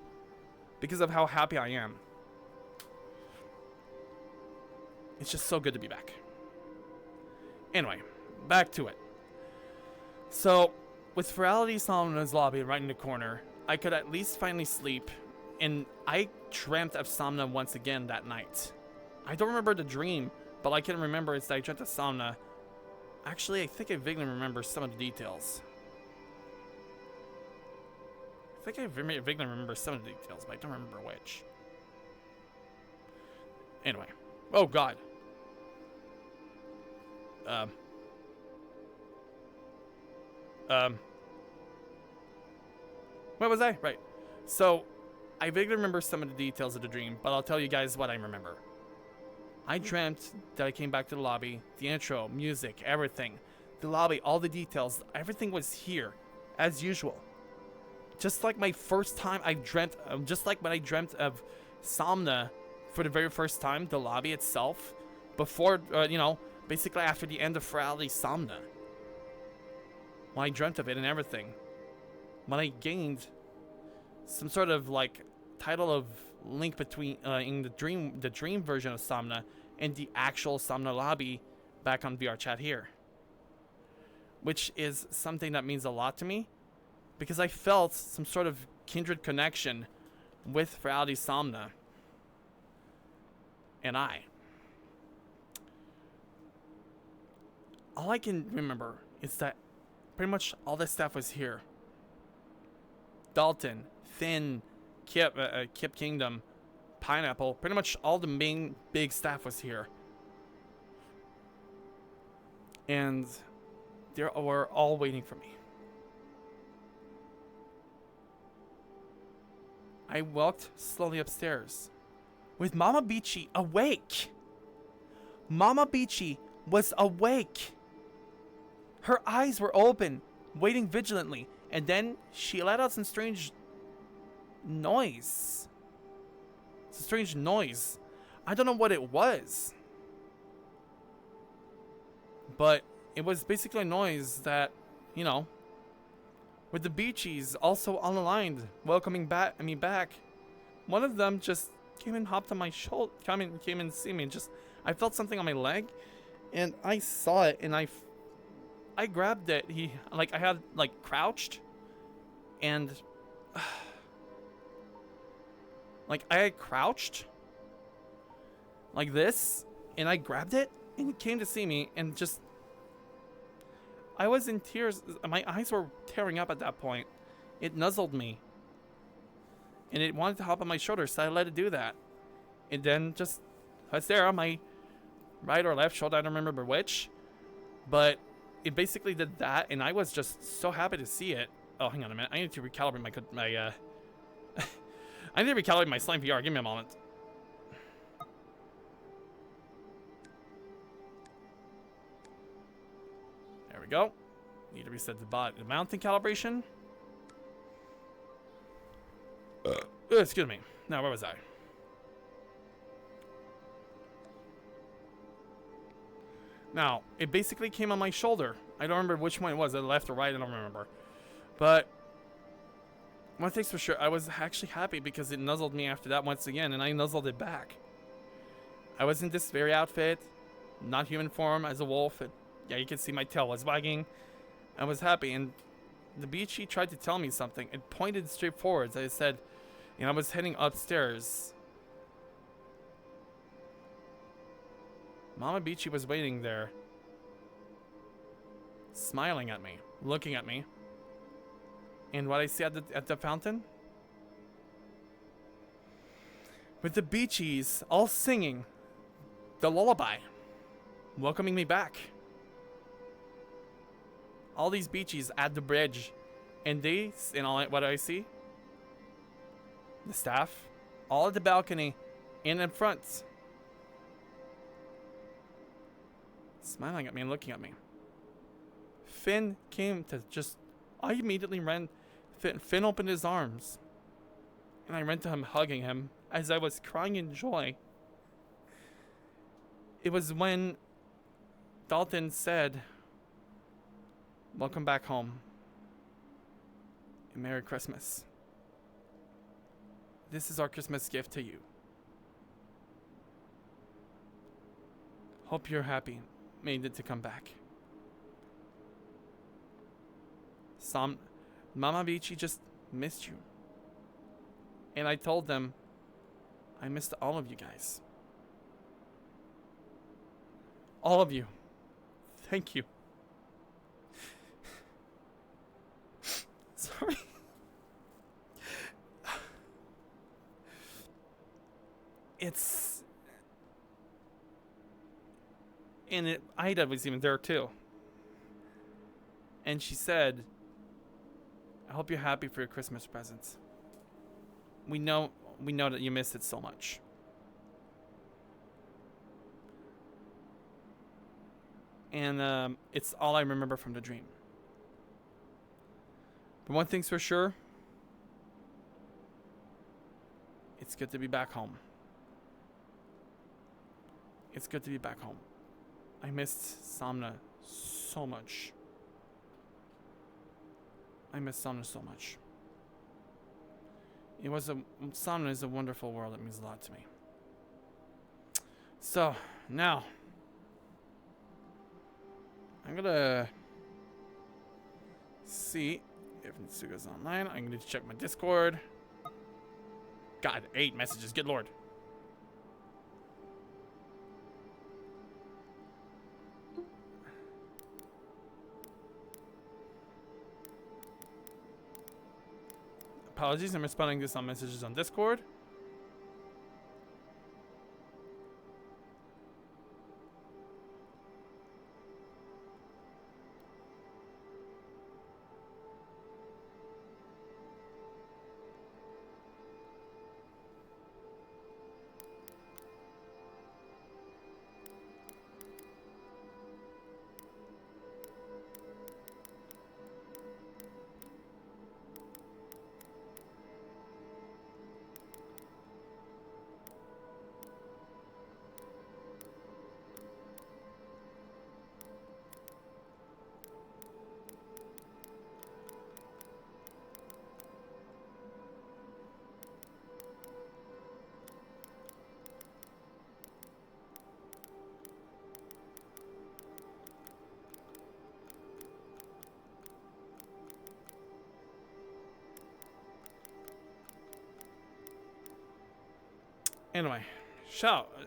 because of how happy I am. It's just so good to be back. Anyway, back to it. So, with Ferality Somna's lobby right in the corner, I could at least finally sleep, and I dreamt of Somna once again that night. I don't remember the dream, but I can remember it's that I dreamt of Somna. Actually, I think I vaguely remember some of the details. I think I vaguely remember some of the details, but I don't remember which. Anyway. Oh, God. Where was I? Right. So, I vaguely remember some of the details of the dream, but I'll tell you guys what I remember. I dreamt that I came back to the lobby, the intro, music, everything. The lobby, all the details, everything was here, as usual. Just like my first time I dreamt, just like when I dreamt of Somna for the very first time, the lobby itself, before, basically after the end of Ferality Somna. When I dreamt of it and everything. When I gained some sort of like title of link between in the dream version of Somna and the actual Somna lobby back on VR chat here, which is something that means a lot to me because I felt some sort of kindred connection with Ferality Somna and all I can remember is that pretty much all this stuff was here. Dalton, Finn, Kip Kingdom, Pineapple, pretty much all the main big staff was here. And they were all waiting for me. I walked slowly upstairs, with Mama Beachy awake. Mama Beachy was awake. Her eyes were open, waiting vigilantly, and then she let out some strange noise. It's a strange noise. I don't know what it was. But it was basically a noise that, with the Beachies also unaligned, welcoming me back. One of them just came and hopped on my shoulder, came and see me, and I felt something on my leg, and I saw it, and I grabbed it. I had crouched, and I had crouched like this, and I grabbed it, and it came to see me, and I was in tears. My eyes were tearing up at that point. It nuzzled me, and it wanted to hop on my shoulder, so I let it do that. And then it's there on my right or left shoulder, I don't remember which, but it basically did that, and I was just so happy to see it. Oh, hang on a minute. I need to recalibrate my I need to recalibrate my Slime VR. Give me a moment. There we go. Need to reset the mounting calibration. Excuse me. Now, where was I? Now, it basically came on my shoulder. I don't remember which one it was, the left or right, I don't remember. But one thing's for sure, I was actually happy because it nuzzled me after that once again, and I nuzzled it back. I was in this very outfit, not human form, as a wolf. Yeah, you can see my tail was wagging. I was happy, and the Beachy tried to tell me something. It pointed straight forwards. I said, I was heading upstairs. Mama Beachy was waiting there, smiling at me, looking at me. And what I see at the fountain? With the Beachies all singing the lullaby, welcoming me back. All these Beachies at the bridge, and what I see? The staff, all at the balcony, and in front, smiling at me and looking at me. Finn came to I immediately ran. Finn opened his arms, and I ran to him, hugging him, as I was crying in joy. It was when Dalton said, "Welcome back home, and Merry Christmas. This is our Christmas gift to you. Hope you're happy, made it to come back." Mama Beachy just missed you. And I told them, I missed all of you guys. All of you. Thank you. Sorry. Ida was even there too. And she said, I hope you're happy for your Christmas presents. We know that you missed it so much. and it's all I remember from the dream. But one thing's for sure, it's good to be back home. It's good to be back home. I missed Somna so much. I miss Somna so much. Somna is a wonderful world. It means a lot to me. So, now, I'm gonna see if Nitsuga's online. I'm gonna check my Discord. God, 8 messages. Good lord. Apologies, I'm responding to some messages on Discord.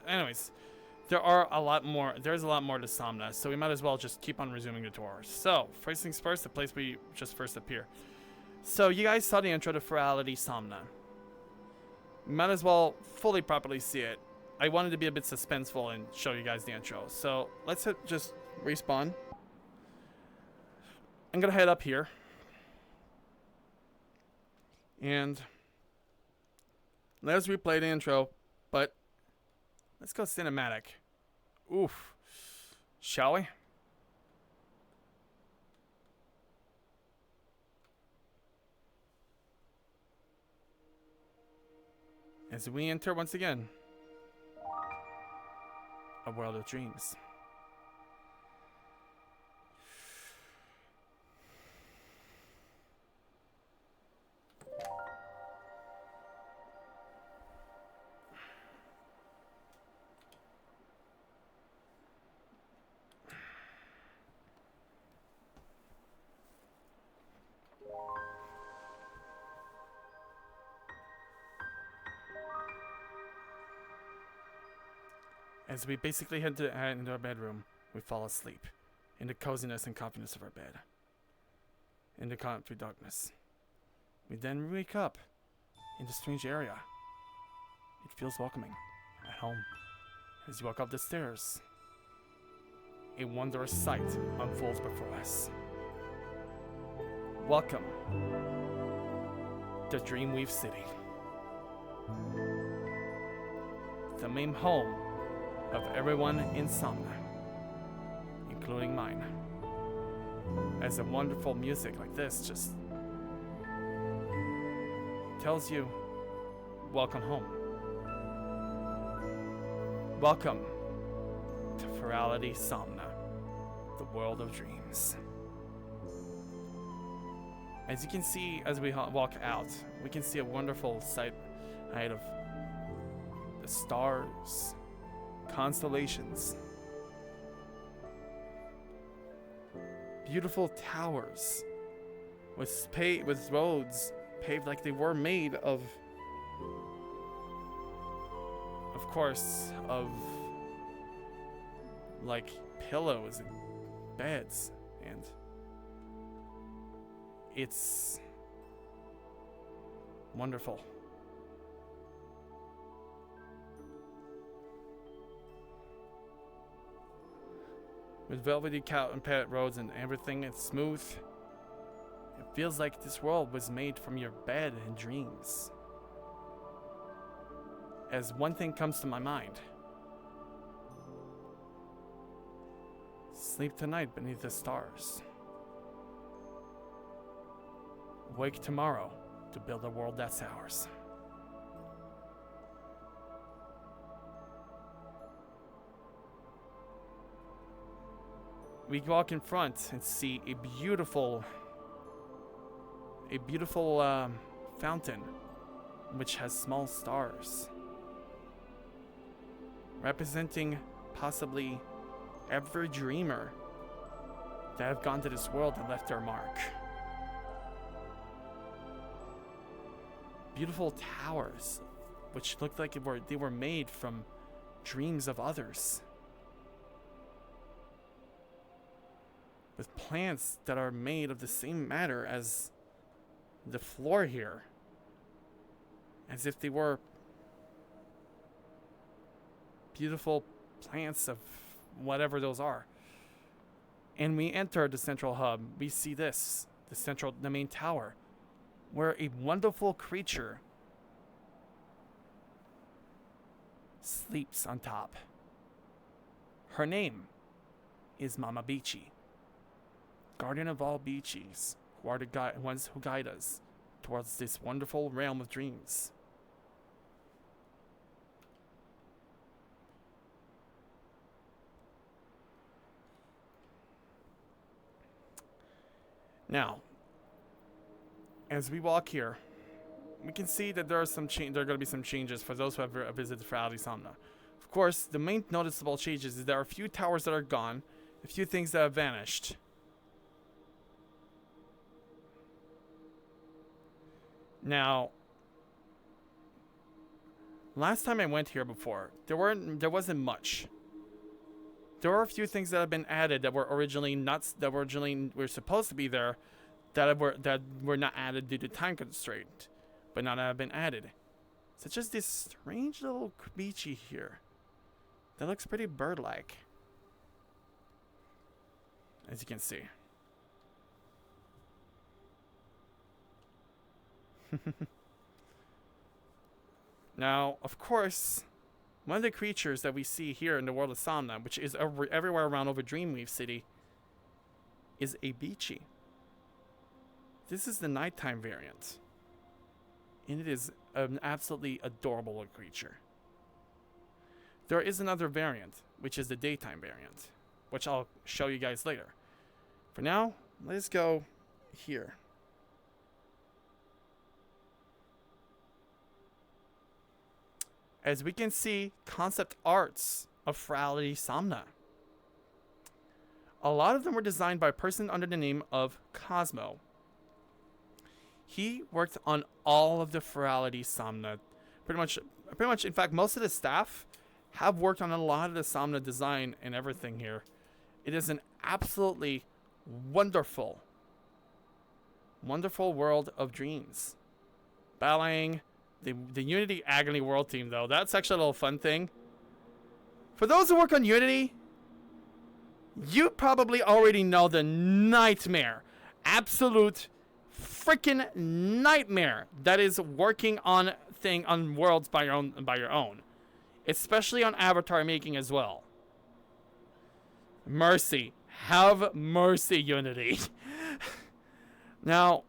Anyways, there's a lot more to Somna, so we might as well just keep on resuming the tour. So, first things first, the place we just first appear. So, you guys saw the intro to Ferality Somna. Might as well fully properly see it. I wanted to be a bit suspenseful and show you guys the intro. So, let's just respawn. I'm gonna head up here. And let's replay the intro. But let's go cinematic. Oof. Shall we? As we enter once again a world of dreams. As we basically head into our bedroom, we fall asleep in the coziness and confidence of our bed. In the comfy darkness. We then wake up in the strange area. It feels welcoming, at home. As you walk up the stairs, a wondrous sight unfolds before us. Welcome to Dreamweave City. The main home of everyone in Somna, including mine. As a wonderful music like this just tells you, welcome home. Welcome to Ferality Somna, the world of dreams. As you can see, as we walk out, we can see a wonderful sight ahead of the stars, constellations, beautiful towers with roads paved like they were made of course, of like pillows and beds, and it's wonderful. With velvety carpet roads and everything, it's smooth. It feels like this world was made from your bed and dreams. As one thing comes to my mind. Sleep tonight beneath the stars. Wake tomorrow to build a world that's ours. We walk in front and see a beautiful fountain which has small stars representing possibly every dreamer that have gone to this world and left their mark. Beautiful towers which looked like they were made from dreams of others, with plants that are made of the same matter as the floor here, as if they were beautiful plants of whatever those are. And we enter the central hub. We see this, the main tower, where a wonderful creature sleeps on top. Her name is Mama Beachy, guardian of all Beachies, who are the ones who guide us towards this wonderful realm of dreams. Now, as we walk here, we can see that there are going to be some changes for those who have visited Reality Somna. Of course, the main noticeable changes is there are a few towers that are gone, a few things that have vanished. Now, last time I went here before, there wasn't much. There are a few things that have been added that were originally were supposed to be there, that were not added due to time constraint, but now that have been added, such as this strange little beachy here that looks pretty bird-like, as you can see. Now, of course, one of the creatures that we see here in the world of Somna, which is everywhere around over Dreamweave City, is a Beachy. This is the nighttime variant, and it is an absolutely adorable little creature. There is another variant, which is the daytime variant, which I'll show you guys later. For now, let's go here. As we can see, concept arts of Reality Somna. A lot of them were designed by a person under the name of Cosmo. He worked on all of the Reality Somna. Pretty much, in fact, most of the staff have worked on a lot of the Somna design and everything here. It is an absolutely wonderful, wonderful world of dreams. Battling the Unity Agony World team, though, that's actually a little fun thing. For those who work on Unity, you probably already know the nightmare, absolute freaking nightmare that is working on worlds by your own, especially on avatar making as well. Mercy, have mercy, Unity. Now,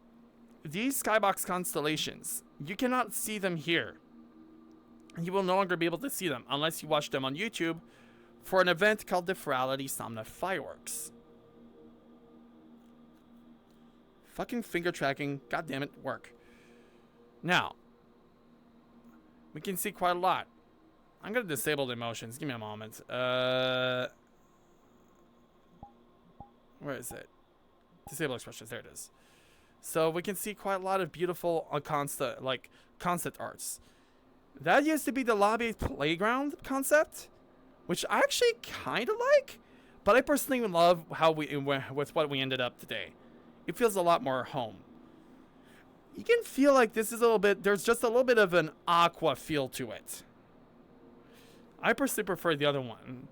these skybox constellations, you cannot see them here. You will no longer be able to see them unless you watch them on YouTube for an event called the Reality Somna Fireworks. Fucking finger tracking, goddammit, work. Now, we can see quite a lot. I'm gonna disable the emotions. Give me a moment. Where is it? Disable expressions. There it is. So we can see quite a lot of beautiful concept arts. That used to be the lobby playground concept, which I actually kind of like, but I personally love how with what we ended up today. It feels a lot more home. You can feel like this is there's just a little bit of an aqua feel to it. I personally prefer the other one.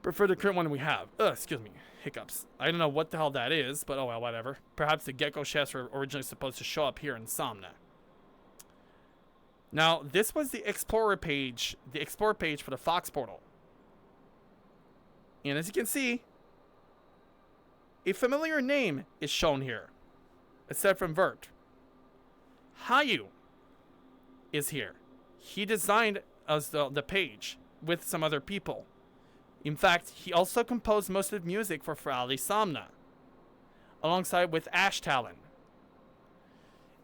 Prefer the current one we have. Excuse me. Hiccups. I don't know what the hell that is, but oh well, whatever. Perhaps the gecko chefs were originally supposed to show up here in Somna. Now, this was the Explorer page for the Fox portal. And as you can see, a familiar name is shown here, except from Vert. Hayu is here. He designed us the page with some other people. In fact, he also composed most of the music for Frali Somna, alongside with Ash Talon.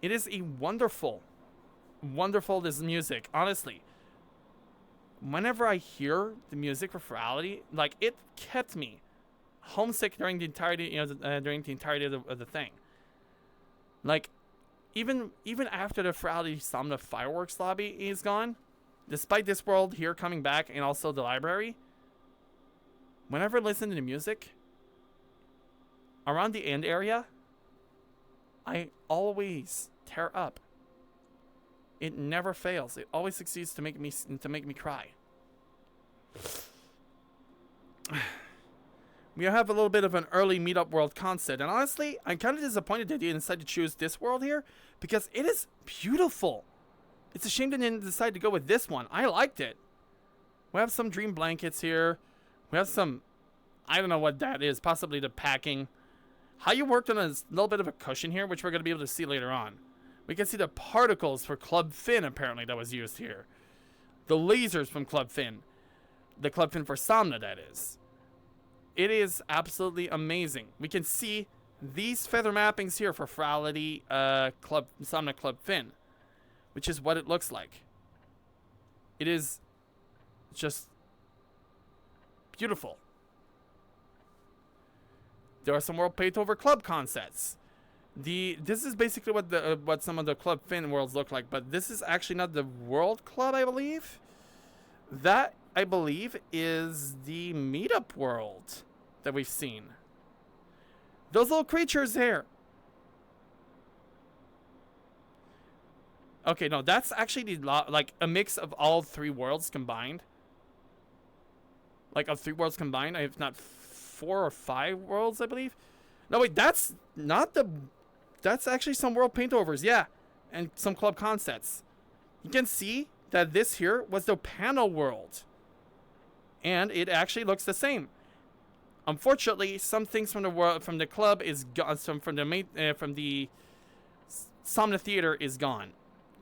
It is a wonderful, wonderful this music. Honestly, whenever I hear the music for Frali, like it kept me homesick during the entirety, during the entirety of the thing. Like, even after the Frali Somna fireworks lobby is gone, despite this world here coming back and also the library, whenever I listen to the music around the end area, I always tear up. It never fails. It always succeeds to make me cry. We have a little bit of an early meetup world concept, and honestly, I'm kind of disappointed that they decided to choose this world here because it is beautiful. It's a shame they didn't decide to go with this one. I liked it. We have some dream blankets here. We have some, I don't know what that is, possibly the packing. How you worked on a little bit of a cushion here, which we're going to be able to see later on. We can see the particles for Club Fin, apparently, that was used here. The lasers from Club Fin. The Club Fin for Somna, that is. It is absolutely amazing. We can see these feather mappings here for Frali Somna Club Fin, which is what it looks like. It is just beautiful. There are some World Paintover Club concepts. This is basically what some of the Club Fin worlds look like, but this is actually not the World Club, I believe. That, I believe, is the Meetup world that we've seen. Those little creatures there. Okay, no, that's actually like a mix of all three worlds combined. Like of three worlds combined, if not 4 or 5 worlds, I believe. No, wait, that's not the... That's actually some world paintovers, yeah. And some club concepts. You can see that this here was the panel world. And it actually looks the same. Unfortunately, some things from the world, from the club is gone. Some from the Somna Theater is gone.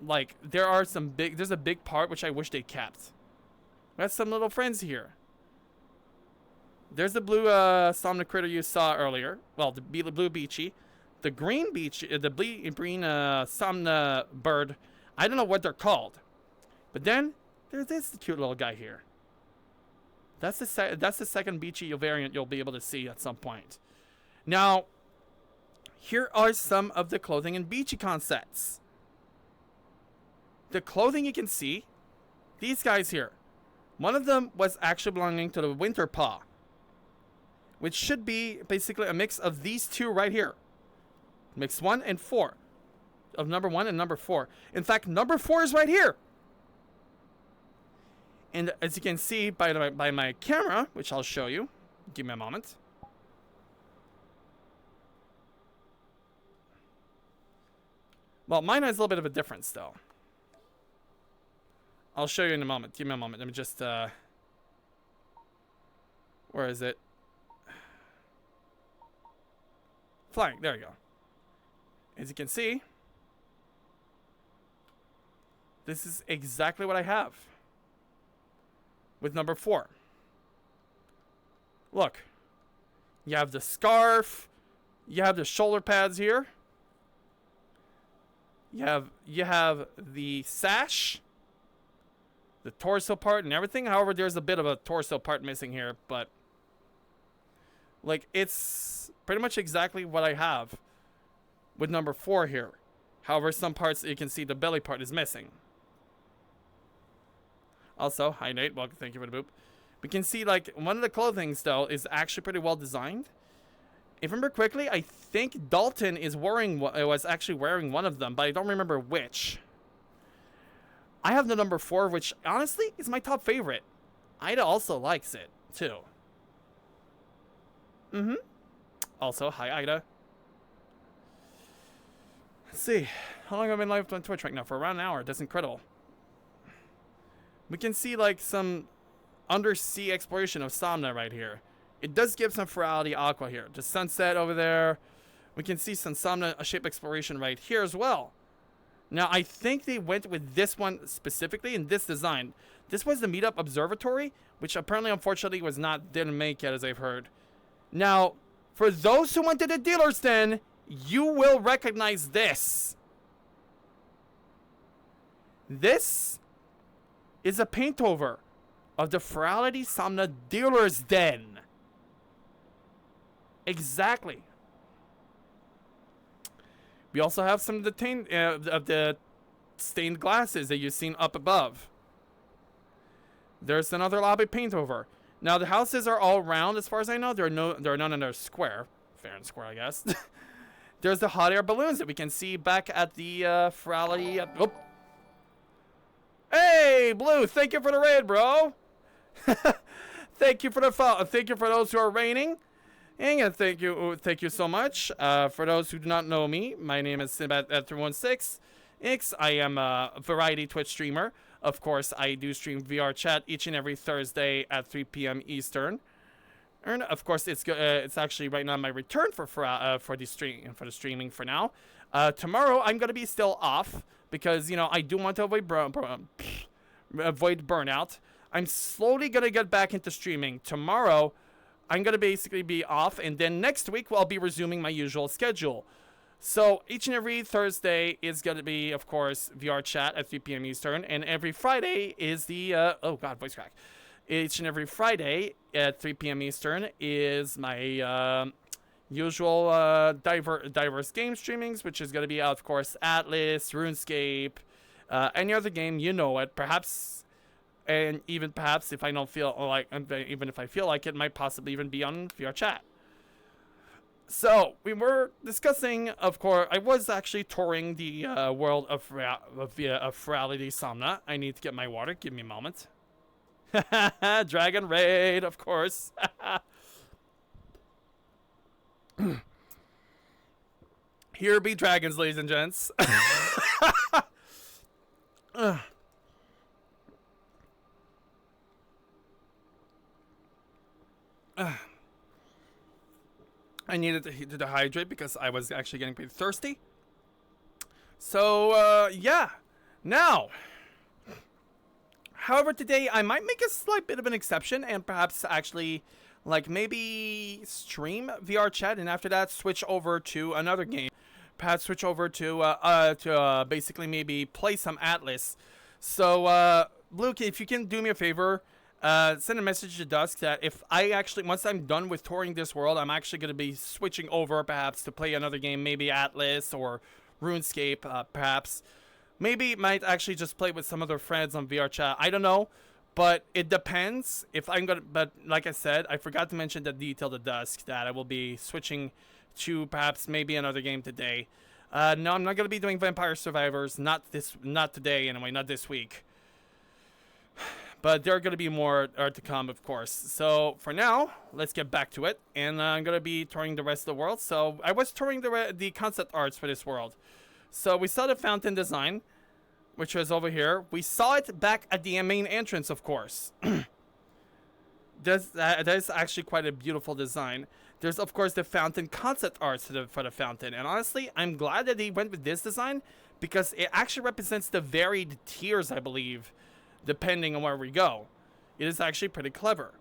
Like, there's a big part which I wish they kept. We have some little friends here. There's the blue Somna critter you saw earlier. Well, the blue Beachy. The green green Somna bird. I don't know what they're called. But then, there's this cute little guy here. That's the second Beachy variant you'll be able to see at some point. Now, here are some of the clothing and Beachy concepts. The clothing you can see, these guys here. One of them was actually belonging to the Winter Paw, which should be basically a mix of these two right here. Mix 1 and 4. Of number 1 and number 4. In fact, number 4 is right here. And as you can see by my camera, which I'll show you. Give me a moment. Well, mine has a little bit of a difference, though. I'll show you in a moment. Give me a moment. Let me just... Where is it? Flying. There we go. As you can see, this is exactly what I have with number 4. Look. You have the scarf. You have the shoulder pads here. You have the sash. The torso part and everything. However, there's a bit of a torso part missing here, but like it's pretty much exactly what I have with number 4 here. However, some parts you can see the belly part is missing. Also, hi Nate, welcome, thank you for the boop. We can see like one of the clothings though is actually pretty well designed. If I remember quickly, I think Dalton was actually wearing one of them, but I don't remember which. I have the number 4, which honestly is my top favorite. Ida also likes it too. Also, hi Ida. Let's see. How long have I been live on Twitch right now? For around an hour. That's incredible. We can see like some undersea exploration of Somna right here. It does give some Ferality Aqua here. The sunset over there. We can see some Somna shape exploration right here as well. Now, I think they went with this one specifically in this design. This was the Meetup Observatory, which apparently, unfortunately, didn't make it, as I've heard. Now, for those who went to the dealer's den, you will recognize this. This is a paint over of the Ferality Somna dealer's den. Exactly. We also have some of the stained glasses that you've seen up above. There's another lobby paint over. Now the houses are all round, as far as I know. There are none in a square, fair and square, I guess. There's the hot air balloons that we can see back at the Ferality. Oh. Hey, Blue! Thank you for the raid, bro. Thank you for the thank you for those who are reigning. And thank you so much. For those who do not know me, my name is Sinbad316. I am a variety Twitch streamer. Of course, I do stream VR chat each and every Thursday at 3 p.m. Eastern. And of course, it's actually right now my return for the streaming for now. Tomorrow I'm gonna be still off because I do want to avoid burnout. I'm slowly gonna get back into streaming tomorrow. I'm going to basically be off, and then next week I'll be resuming my usual schedule. So each and every Thursday is going to be, of course, VR chat at 3 p.m. Eastern, and every Friday is the, oh god, voice crack. Each and every Friday at 3 p.m. Eastern is my usual diverse game streamings, which is going to be, of course, Atlas, RuneScape, any other game, you know it, perhaps... And even perhaps if I don't feel like, even if I feel like it, might possibly even be on VR chat. So we were discussing, of course, I was actually touring the world of Ferality Somna. I need to get my water. Give me a moment. Dragon Raid, of course. Here be dragons, ladies and gents. I needed to dehydrate because I was actually getting pretty thirsty. So, yeah. Now, however, today I might make a slight bit of an exception and perhaps actually, like, maybe stream VR chat and after that switch over to another game. Perhaps switch over to basically maybe play some Atlas. So, Luke, if you can do me a favor, send a message to Dusk that if I actually, once I'm done with touring this world, I'm actually going to be switching over perhaps to play another game, maybe Atlas or RuneScape, perhaps. Maybe might actually just play with some other friends on VR chat. I don't know, but it depends. If I'm going to, but like I said, I forgot to mention the detail to Dusk that I will be switching to perhaps maybe another game today. No, I'm not going to be doing Vampire Survivors, not today anyway, not this week. But there are going to be more to come, of course. So, for now, let's get back to it. And I'm going to be touring the rest of the world. So, I was touring the concept arts for this world. So, we saw the fountain design, which was over here. We saw it back at the main entrance, of course. That is actually quite a beautiful design. There's, of course, the fountain concept arts for the fountain. And honestly, I'm glad that they went with this design because it actually represents the varied tiers, I believe, depending on where we go. It is actually pretty clever.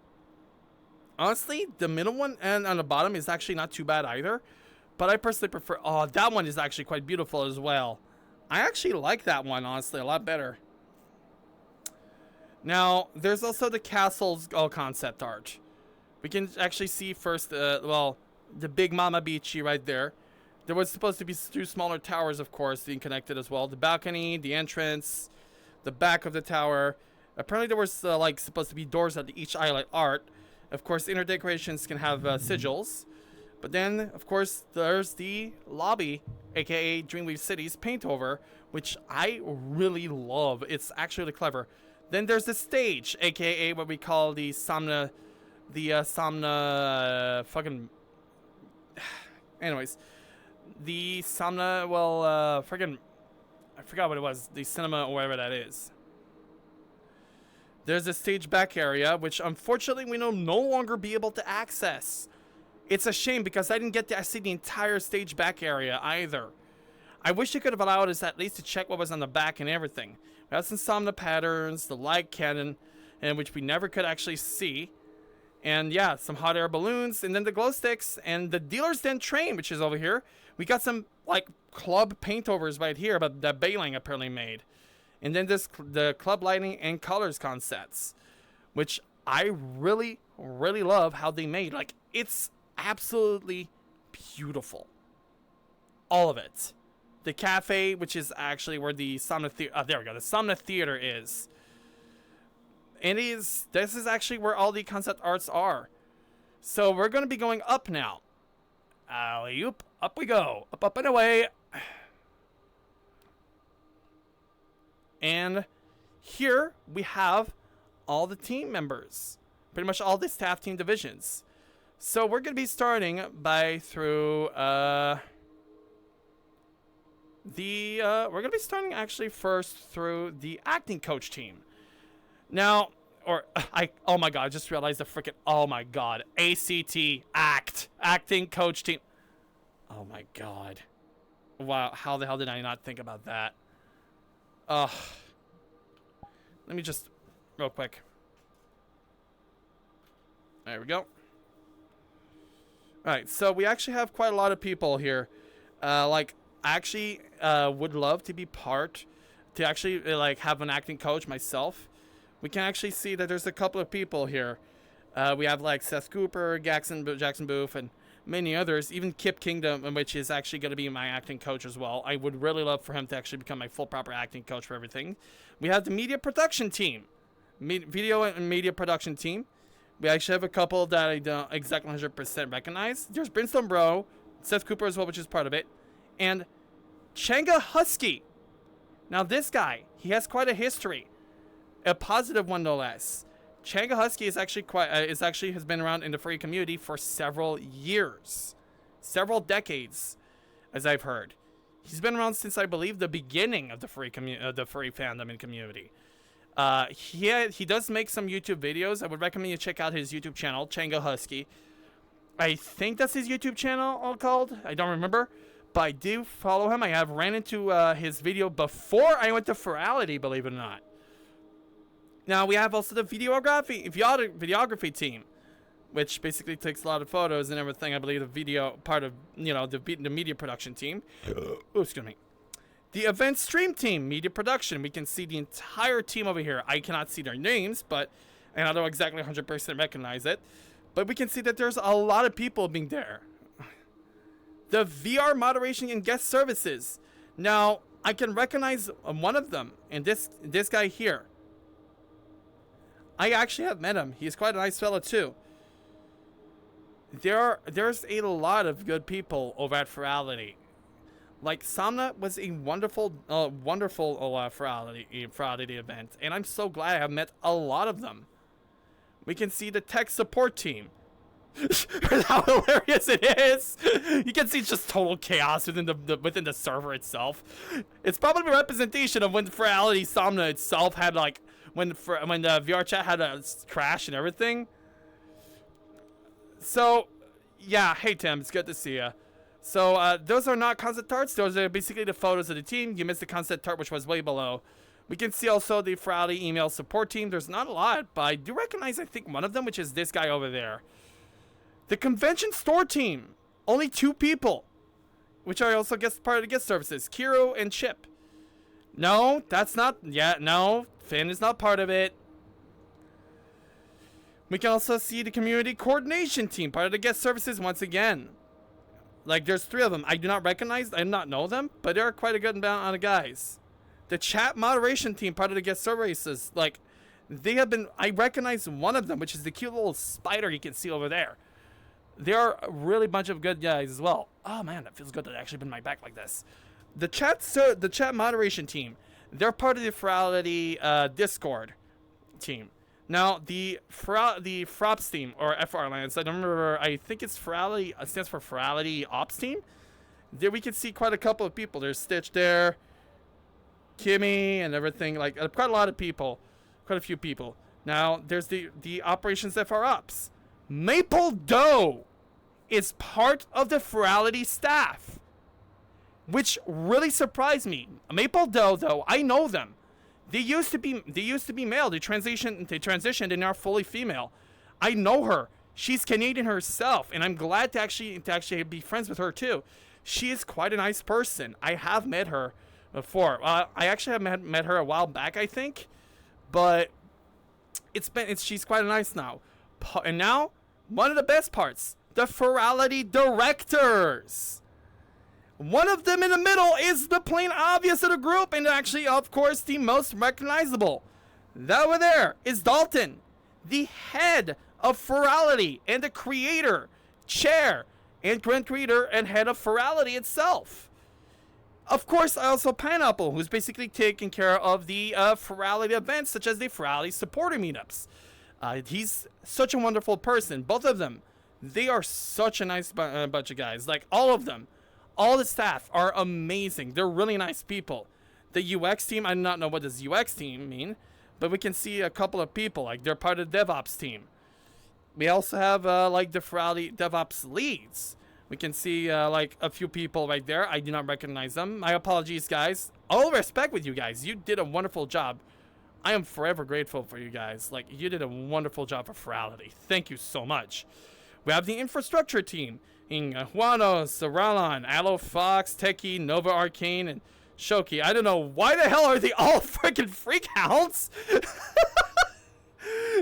Honestly, the middle one and on the bottom is actually not too bad either. But I personally prefer... Oh, that one is actually quite beautiful as well. I actually like that one, honestly, a lot better. Now, there's also the castle's concept art. We can actually see first, well, the big Mama Beachy right there. There was supposed to be two smaller towers, of course, being connected as well. The balcony, the entrance... the back of the tower. Apparently there was like supposed to be doors at each islet art. Of course, inner decorations can have sigils. But then, of course, there's the lobby, aka Dreamweave City's paint over, which I really love. It's actually clever. Then there's the stage, aka what we call the Somna, fucking. Anyways, the Somna, I forgot what it was. The cinema or whatever that is. There's a stage back area, which unfortunately we will no longer be able to access. It's a shame because I didn't get to see the entire stage back area either. I wish it could have allowed us at least to check what was on the back and everything. We have some Somna patterns, the light cannon, and which we never could actually see. And yeah, some hot air balloons, and then the glow sticks, and the dealer's den train, which is over here. We got some like club paintovers right here, but that Bailing apparently made. And then the club lighting and colors concepts, which I really, really love how they made. Like, it's absolutely beautiful. All of it. The cafe, which is actually where the Somna Theater, there we go, the Somna Theater is. And this is actually where all the concept arts are. So we're going to be going up now. Alley-oop, up we go. Up, up, and away. And here we have all the team members. Pretty much all the staff team divisions. So we're going to be starting through we're going to be starting actually first through the acting coach team. Now, oh my god, I just realized oh my god, ACT, acting coach team. Oh my god. Wow, how the hell did I not think about that? Let me just, real quick. There we go. Alright, so we actually have quite a lot of people here. I actually would love to be to actually have an acting coach myself. We can actually see that there's a couple of people here. We have like Seth Cooper, Jackson Booth, and many others. Even Kip Kingdom, which is actually going to be my acting coach as well. I would really love for him to actually become my full proper acting coach for everything. We have the media production team. Video and media production team. We actually have a couple that I don't exactly 100% recognize. There's Brimstone Bro, Seth Cooper as well, which is part of it. And Changa Husky. Now this guy, he has quite a history. A positive one no less. Changa Husky is actually has been around in the furry community for several years. Several decades, as I've heard. He's been around since I believe the beginning of the furry fandom and community. He does make some YouTube videos. I would recommend you check out his YouTube channel, Changa Husky. I think that's his YouTube channel all called. I don't remember. But I do follow him. I have ran into his video before I went to Furality, believe it or not. Now we have also the videography team, which basically takes a lot of photos and everything. I believe the video part of the media production team. Oh, excuse me. The event stream team, media production. We can see the entire team over here. I cannot see their names, and I don't exactly 100% recognize it. But we can see that there's a lot of people being there. The VR moderation and guest services. Now, I can recognize one of them, and this guy here. I actually have met him. He's quite a nice fellow too. There's a lot of good people over at Furality. Like, Somna was a wonderful Furality event, and I'm so glad I have met a lot of them. We can see the tech support team. How hilarious it is! You can see just total chaos within the server itself. It's probably a representation of when Furality Somna itself had when the VR chat had a crash and everything. So, yeah, hey Tim, it's good to see you. So, those are not concept arts. Those are basically the photos of the team. You missed the concept art, which was way below. We can see also the Furality email support team. There's not a lot, but I do recognize, I think, one of them, which is this guy over there. The convention store team. Only 2 people, which are also part of the guest services. Kiro and Chip. No, that's not. Yeah, no. Finn is not part of it. We can also see the community coordination team, part of the guest services once again. Like, there's 3 of them. I do not recognize, I do not know them, but they're quite a good amount of guys. The chat moderation team, part of the guest services, like, they have been, I recognize one of them, which is the cute little spider you can see over there. There are a really bunch of good guys as well. Oh man, that feels good to actually bend my back like this. The chat moderation team, they're part of the Furality Discord team. Now, the Frops team, or FRLANS, I don't remember, I think it's Furality, it stands for Furality Ops team. There we can see quite a couple of people. There's Stitch there, Kimmy, and everything, like, quite a lot of people, quite a few people. Now, there's the Operations FR Ops. Maple Doe is part of the Ferality staff, which really surprised me. Maple Doe, though, I know them. They used to be male. They transitioned and are fully female. I know her. She's Canadian herself, and I'm glad to actually be friends with her too. She is quite a nice person. I have met her before. I actually have met her a while back, I think, but she's quite nice now. And now, one of the best parts, the Ferality directors. One of them in the middle is the plain obvious of the group, and actually, of course, the most recognizable. That over there is Dalton, the head of Ferality and the creator, chair, and grand creator and head of Ferality itself. Of course, also Pineapple, who's basically taking care of the Ferality events, such as the Ferality supporter meetups. He's such a wonderful person. Both of them, they are such a nice bunch of guys. Like, all of them. All the staff are amazing. They're really nice people. The UX team, I do not know what does UX team mean, but we can see a couple of people, like they're part of the DevOps team. We also have like the Ferality DevOps leads. We can see like a few people right there. I do not recognize them. My apologies, guys. All respect with you guys. You did a wonderful job. I am forever grateful for you guys. Like, you did a wonderful job for Ferality. Thank you so much. We have the infrastructure team. Juanos, Saralan, Aloe Fox, Techie, Nova Arcane, and Shoki. I don't know why the hell are they all freaking freak hounds?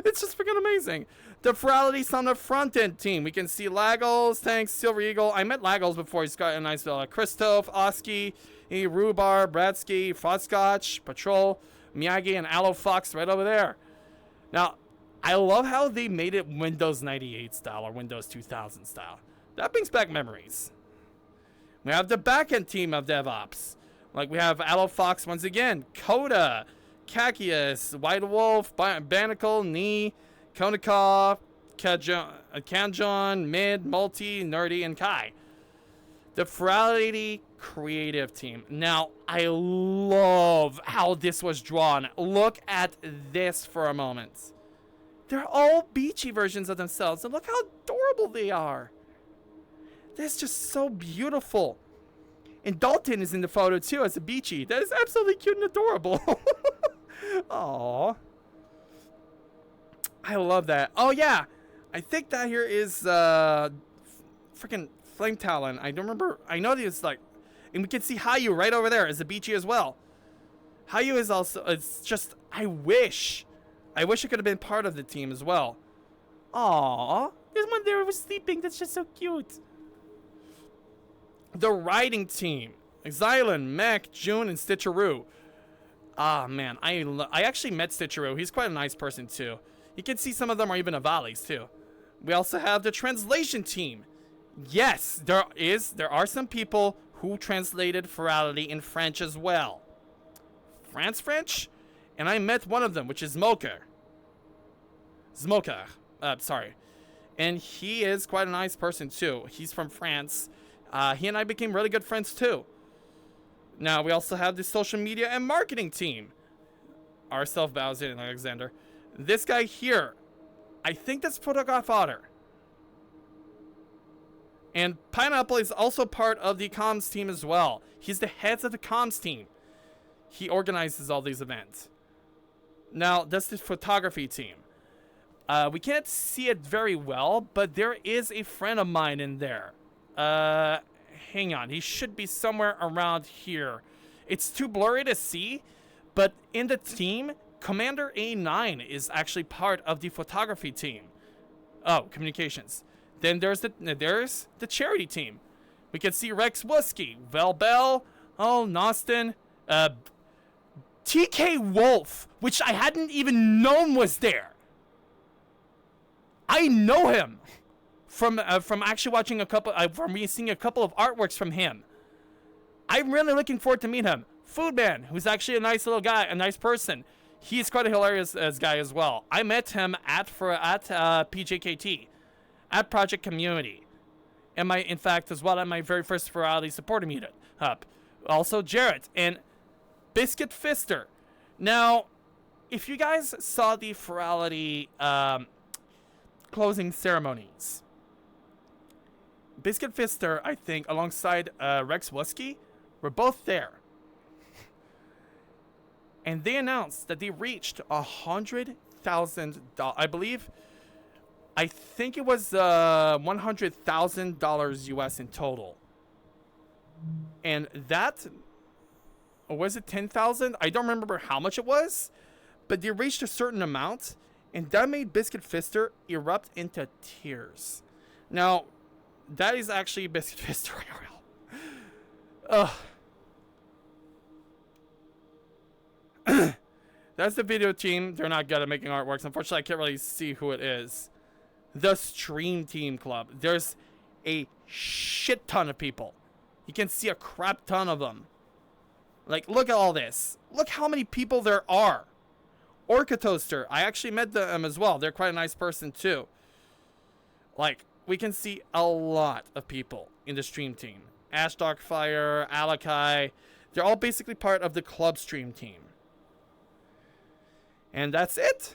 It's just freaking amazing. The Ferality's on the front end team. We can see Lagos, Tanks, Silver Eagle. I met Lagos before. He's got a nice Christoph, Oski, Rhubarb, Bradsky, Fotscotch, Patrol, Miyagi, and Aloe Fox right over there. Now, I love how they made it Windows 98 style or Windows 2000 style. That brings back memories. We have the backend team of DevOps. Like, we have Aloe Fox once again, Coda, Kakius, White Wolf, Banacle, Knee, Konikov, Kanjon, Mid, Multi, Nerdy, and Kai. The Ferality creative team. Now, I love how this was drawn. Look at this for a moment. They're all beachy versions of themselves, and look how adorable they are. That's just so beautiful. And Dalton is in the photo too as a beachy. That is absolutely cute and adorable. Aww. I love that. Oh yeah, I think that here is freaking Flame Talon. I don't remember. I know there's like, and we can see Hayu right over there as a beachy as well. Hayu is also. It's just I wish it could have been part of the team as well. Aww, there's one there who was sleeping. That's just so cute. The writing team: Xylan, Mech, June, and Stitcheroo. Ah man, I actually met Stitcheroo. He's quite a nice person too. You can see some of them are even Avalis too. We also have the translation team. Yes, there are some people who translated Ferality in French as well. French? And I met one of them, which is Smoker. Sorry. And he is quite a nice person too. He's from France. He and I became really good friends too. Now, we also have the social media and marketing team. Ourself, Bowser, and Alexander. This guy here, I think that's Photograph Otter. And Pineapple is also part of the comms team as well. He's the head of the comms team. He organizes all these events. Now, that's the photography team. We can't see it very well, but there is a friend of mine in there. Hang on. He should be somewhere around here. It's too blurry to see, but in the team, Commander A9 is actually part of the photography team. Oh, communications. Then there's the charity team. We can see Rex Wusky, Vel Bell, Nostin, TK Wolf, which I hadn't even known was there. I know him from actually watching from me seeing a couple of artworks from him. I'm really looking forward to meet him. Foodman, who's actually a nice little guy, a nice person. He's quite a hilarious guy as well. I met him at PJKT, at Project Community, and in fact as well at my very first Ferality supporter meetup. Also Jarrett and Biscuit Fister. Now, if you guys saw the Ferality closing ceremonies, Biscuit Fister, I think, alongside Rex Wusky, were both there. And they announced that they reached $100,000. I think it was $100,000 US in total. And that, or was it 10,000? I don't remember how much it was, but they reached a certain amount, and that made Biscuit Fister erupt into tears. Now, that is actually Biscuit Fister IRL. Ugh. That's the video team. They're not good at making artworks. Unfortunately, I can't really see who it is. The Stream Team Club. There's a shit ton of people. You can see a crap ton of them. Like, look at all this. Look how many people there are. Orca Toaster. I actually met them as well. They're quite a nice person too. Like, we can see a lot of people in the stream team. Ash Darkfire, Alakai. They're all basically part of the club stream team. And that's it.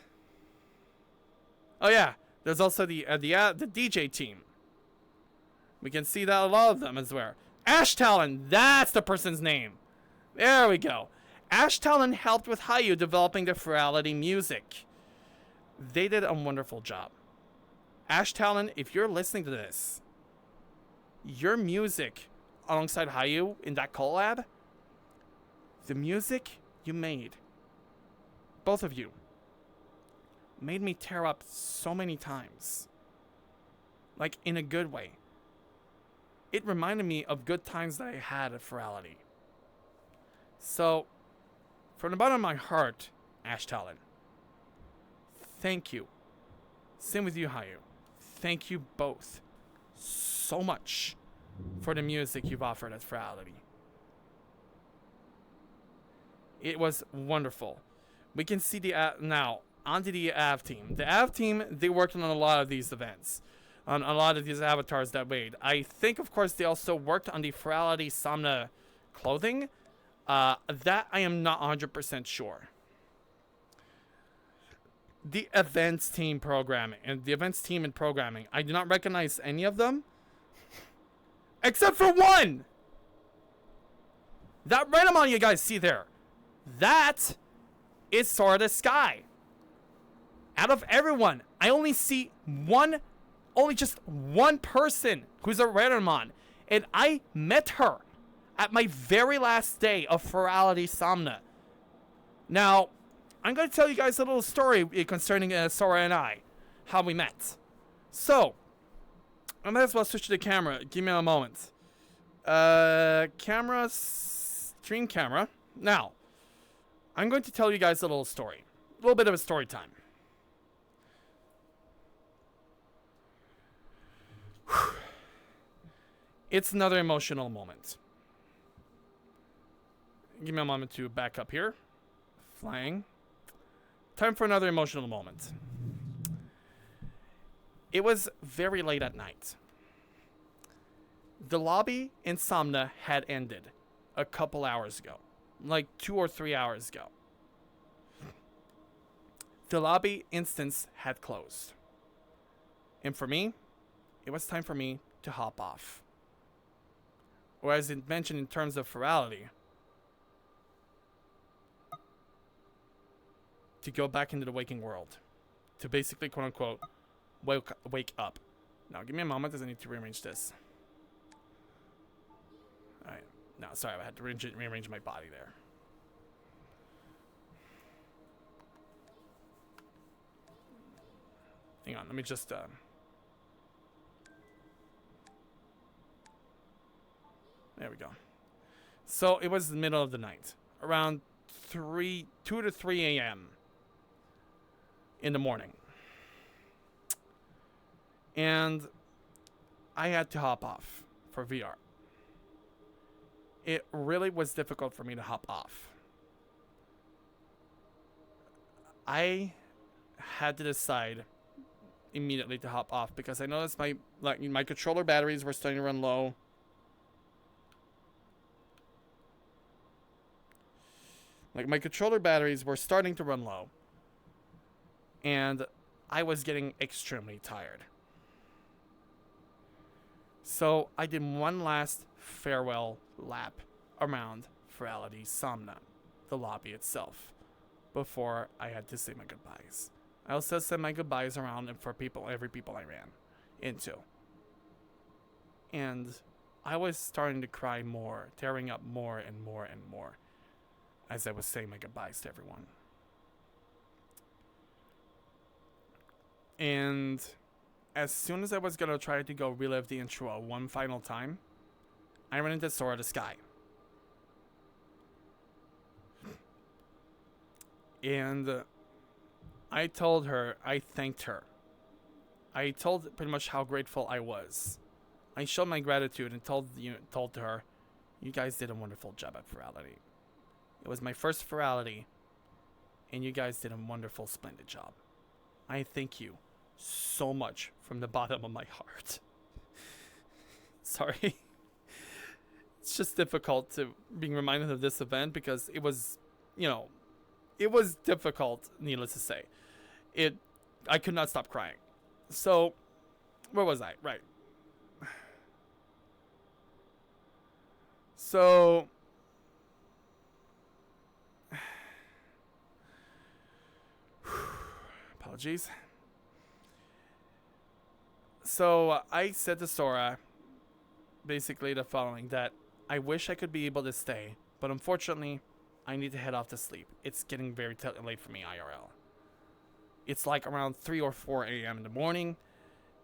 Oh yeah, there's also the DJ team. We can see that a lot of them as well. Ash Talon, that's the person's name. There we go. Ash Talon helped with Hayu developing the Ferality music. They did a wonderful job. Ash Talon, if you're listening to this, your music alongside Hayu in that collab, the music you made, both of you, made me tear up so many times. Like, in a good way. It reminded me of good times that I had at Ferality. So, from the bottom of my heart, Ash Talon, thank you. Same with you, Hayu. Thank you both so much for the music you've offered at Ferality. It was wonderful. We can see the now onto the AV team. The AV team, they worked on a lot of these events, on a lot of these avatars that made. I think, of course, they also worked on the Ferality Somna clothing. That I am not 100% sure. The events team programming and the events team in programming, I do not recognize any of them, except for one. That random on you guys see there, that is Sora the Sky. Out of everyone, I only see just one person who's a Renamon, and I met her at my very last day of Ferality Somna. Now, I'm going to tell you guys a little story concerning Sora and I, how we met. So, I might as well switch to the camera. Give me a moment. Stream camera. Now, I'm going to tell you guys a little story. A little bit of a story time. It's another emotional moment. Give me a moment to back up here. Flying. Time for another emotional moment. It was very late at night. The lobby in Somna had ended a couple hours ago. Like 2 or 3 hours ago. The lobby instance had closed. And for me, it was time for me to hop off. Or as it mentioned in terms of Ferality, to go back into the waking world. To basically, quote unquote, wake up. Now, give me a moment as I need to rearrange this. Alright. No, sorry, I had to rearrange my body there. Hang on, let me just, there we go. So, it was the middle of the night. Around 2 to 3 a.m. in the morning. And I had to hop off for VR. It really was difficult for me to hop off. I had to decide immediately to hop off because I noticed my controller batteries were starting to run low. Like, my controller batteries were starting to run low. And I was getting extremely tired. So I did one last farewell lap around Ferality Somna, the lobby itself, before I had to say my goodbyes. I also said my goodbyes around and for every people I ran into. And I was starting to cry more, tearing up more and more and more as I was saying my goodbyes to everyone. And as soon as I was gonna try to go relive the intro one final time, I ran into Sora the Sky. And I told her, I thanked her. I told pretty much how grateful I was. I showed my gratitude and told her, you guys did a wonderful job at Ferality. It was my first Ferality, and you guys did a wonderful, splendid job. I thank you so much from the bottom of my heart. Sorry. It's just difficult to being reminded of this event because it was, it was difficult, needless to say. I could not stop crying. So, where was I? Right. So, apologies. So, I said to Sora basically the following, that I wish I could be able to stay, but unfortunately, I need to head off to sleep. It's getting very late for me, IRL. It's like around 3 or 4 a.m. in the morning,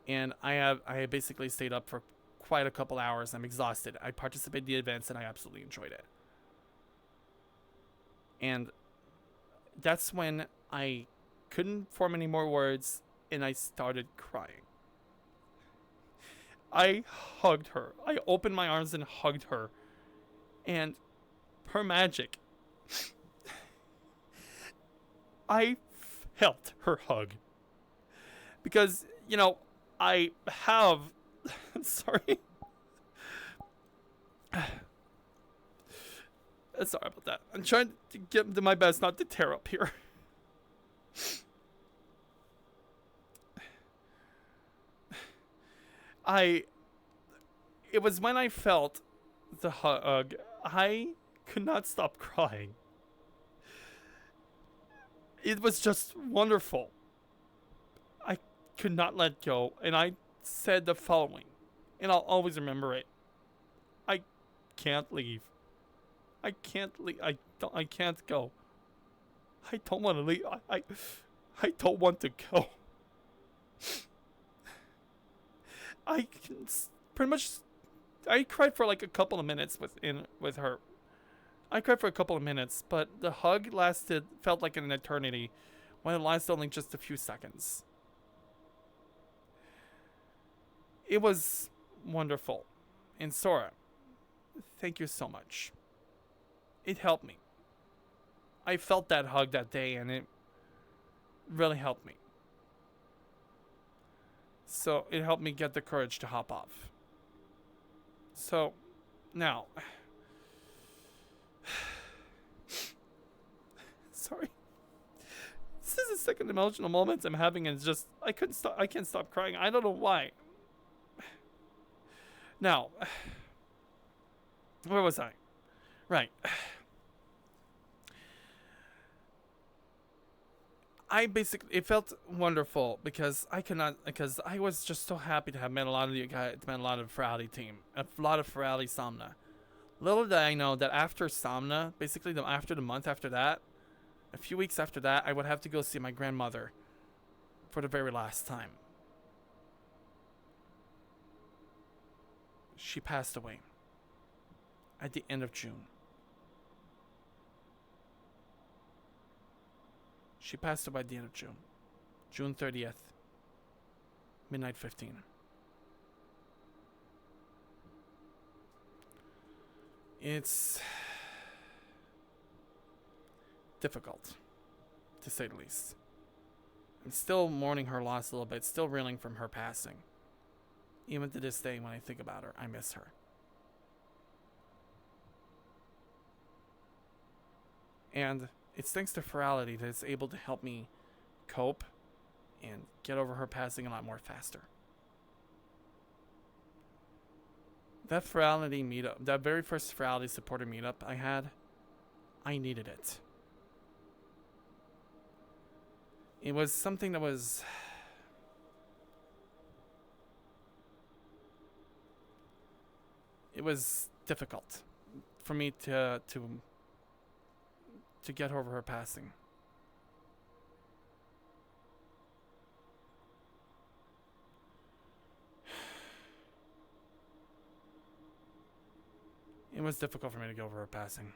and I basically stayed up for quite a couple hours. I'm exhausted. I participated in the events, and I absolutely enjoyed it. And that's when I couldn't form any more words, and I started crying. I hugged her. I opened my arms and hugged her. And per magic, I felt her hug. Because, I have... I'm sorry. Sorry about that. I'm trying to get to my best not to tear up here. It was when I felt the hug, I could not stop crying. It was just wonderful. I could not let go, and I said the following, and I'll always remember it. I can't leave. I can't leave. I can't go. I don't want to leave. I don't want to go. I can pretty much. I cried for like a couple of minutes with her. I cried for a couple of minutes, but the hug felt like an eternity, when it lasted only just a few seconds. It was wonderful. And Sora, thank you so much. It helped me. I felt that hug that day, and it really helped me. So it helped me get the courage to hop off. So, now... Sorry. This is the second emotional moment I'm having, and it's just... I can't stop crying. I don't know why. Now... Where was I? Right. It felt wonderful because I was just so happy to have met a lot of you guys, met a lot of Ferality team, a lot of Ferality Somna. Little did I know that after Somna, basically after the month after that, a few weeks after that, I would have to go see my grandmother for the very last time. She passed away at the end of June. She passed away at the end of June. June 30th. Midnight 15. It's difficult, to say the least. I'm still mourning her loss a little bit, still reeling from her passing. Even to this day, when I think about her, I miss her. And it's thanks to Ferality that it's able to help me cope and get over her passing a lot more faster. That Ferality meetup, that very first Ferality supporter meetup I had, I needed it. It was something that was... It was difficult for me to get over her passing. It was difficult for me to get over her passing.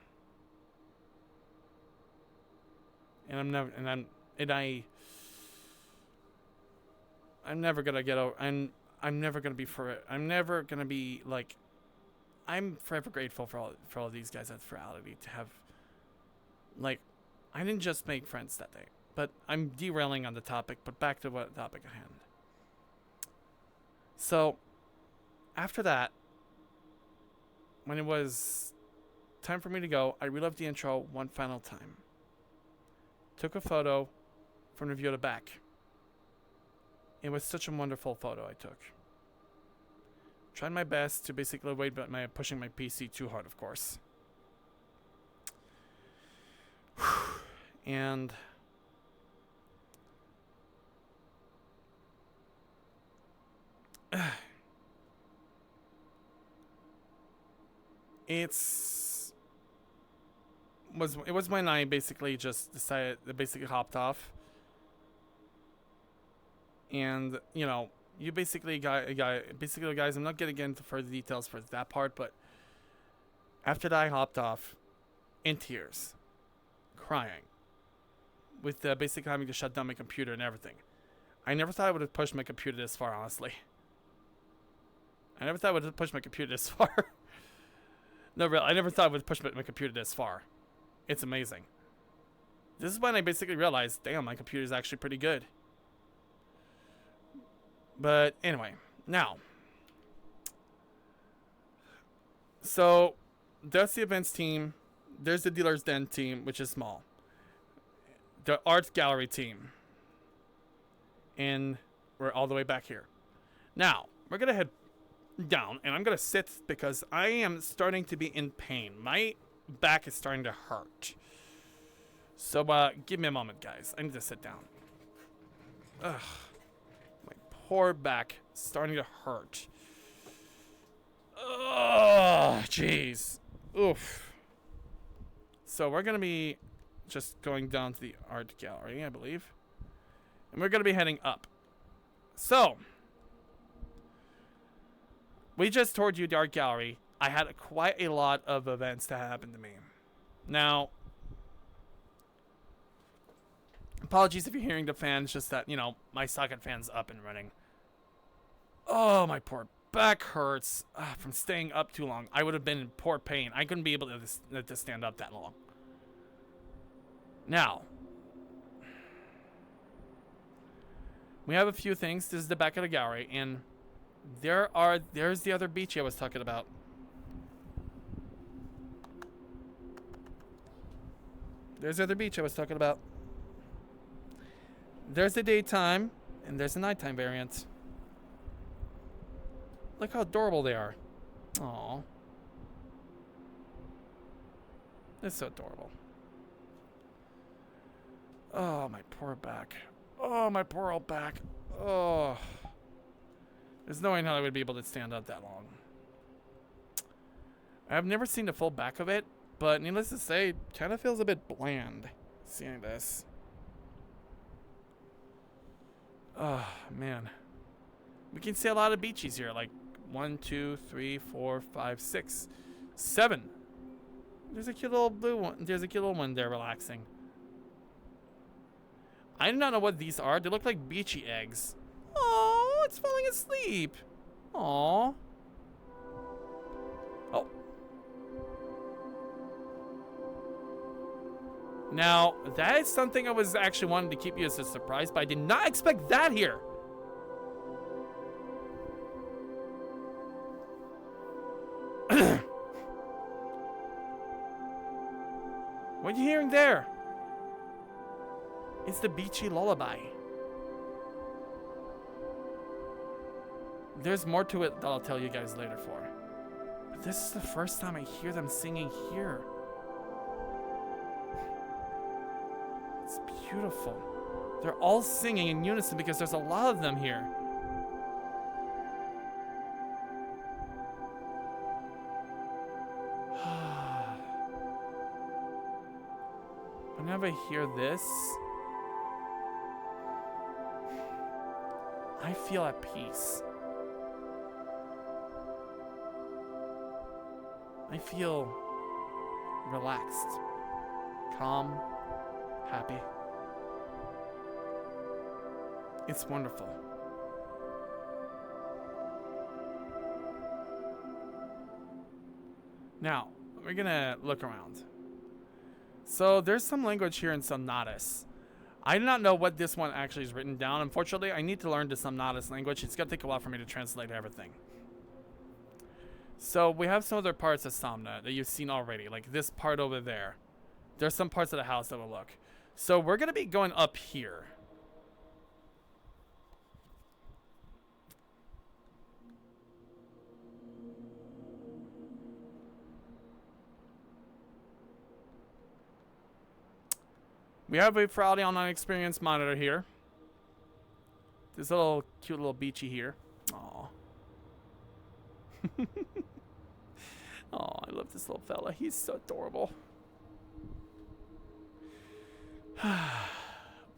And I'm never gonna get over. I'm never gonna be I'm never gonna be like. I'm forever grateful for all these guys at Ferality to have. Like, I didn't just make friends that day, but I'm derailing on the topic. But back to what topic at hand. So, after that, when it was time for me to go, I relived the intro one final time. Took a photo from the view of the back. It was such a wonderful photo I took. Tried my best to basically avoid pushing my PC too hard, of course. And it was when I basically just decided, basically hopped off. And, you know, you basically guys, I'm not gonna get into further details for that part, but after that I hopped off in tears, crying, with basically having to shut down my computer and everything. I never thought I would have pushed my computer this far, honestly. I never thought I would have pushed my computer this far. No, really, I never thought I would push my computer this far. It's amazing. This is when I basically realized, damn, my computer is actually pretty good. But anyway, now. So, that's the events team. There's the Dealer's Den team, which is small. The art gallery team. And we're all the way back here. Now, we're going to head down, and I'm going to sit because I am starting to be in pain. My back is starting to hurt. So, give me a moment, guys. I need to sit down. Ugh. My poor back starting to hurt. Oh, jeez. Oof. So, we're going to be just going down to the art gallery, I believe. And we're going to be heading up. So, we just toured you the art gallery. I had quite a lot of events that happened to me. Now, apologies if you're hearing the fans, just that, you know, my socket fan's up and running. Oh, my poor back hurts from staying up too long. I would have been in poor pain. I couldn't be able to stand up that long. Now, we have a few things. This is the back of the gallery, and there's the other beach I was talking about. There's the other beach I was talking about. There's the daytime, and there's the nighttime variant. Look how adorable they are. Aww. It's so adorable. Oh, my poor back. Oh, my poor old back. Oh. There's no way how I would be able to stand up that long. I've never seen the full back of it, but needless to say, it kind of feels a bit bland seeing this. Oh, man. We can see a lot of beaches here, like 1, 2, 3, 4, 5, 6, 7. There's a cute little blue one. There's a cute little one there relaxing. I do not know what these are. They look like beachy eggs. Oh, it's falling asleep. Aw. Oh. Now, that is something I was actually wanting to keep you as a surprise, but I did not expect that here. What are you hearing there? It's the beachy lullaby. There's more to it that I'll tell you guys later for. But this is the first time I hear them singing here. It's beautiful. They're all singing in unison because there's a lot of them here. Whenever I hear this, I feel at peace. I feel relaxed, calm, happy. It's wonderful. Now, we're gonna look around. So there's some language here in Somnatus. I do not know what this one actually is written down. Unfortunately, I need to learn the Somnatus language. It's gonna take a while for me to translate everything. So we have some other parts of Somna that you've seen already, like this part over there. There's some parts of the house that will look. So we're gonna be going up here. We have a Friday Online Experience monitor here. This little cute little beachy here. Aww. Oh, I love this little fella. He's so adorable.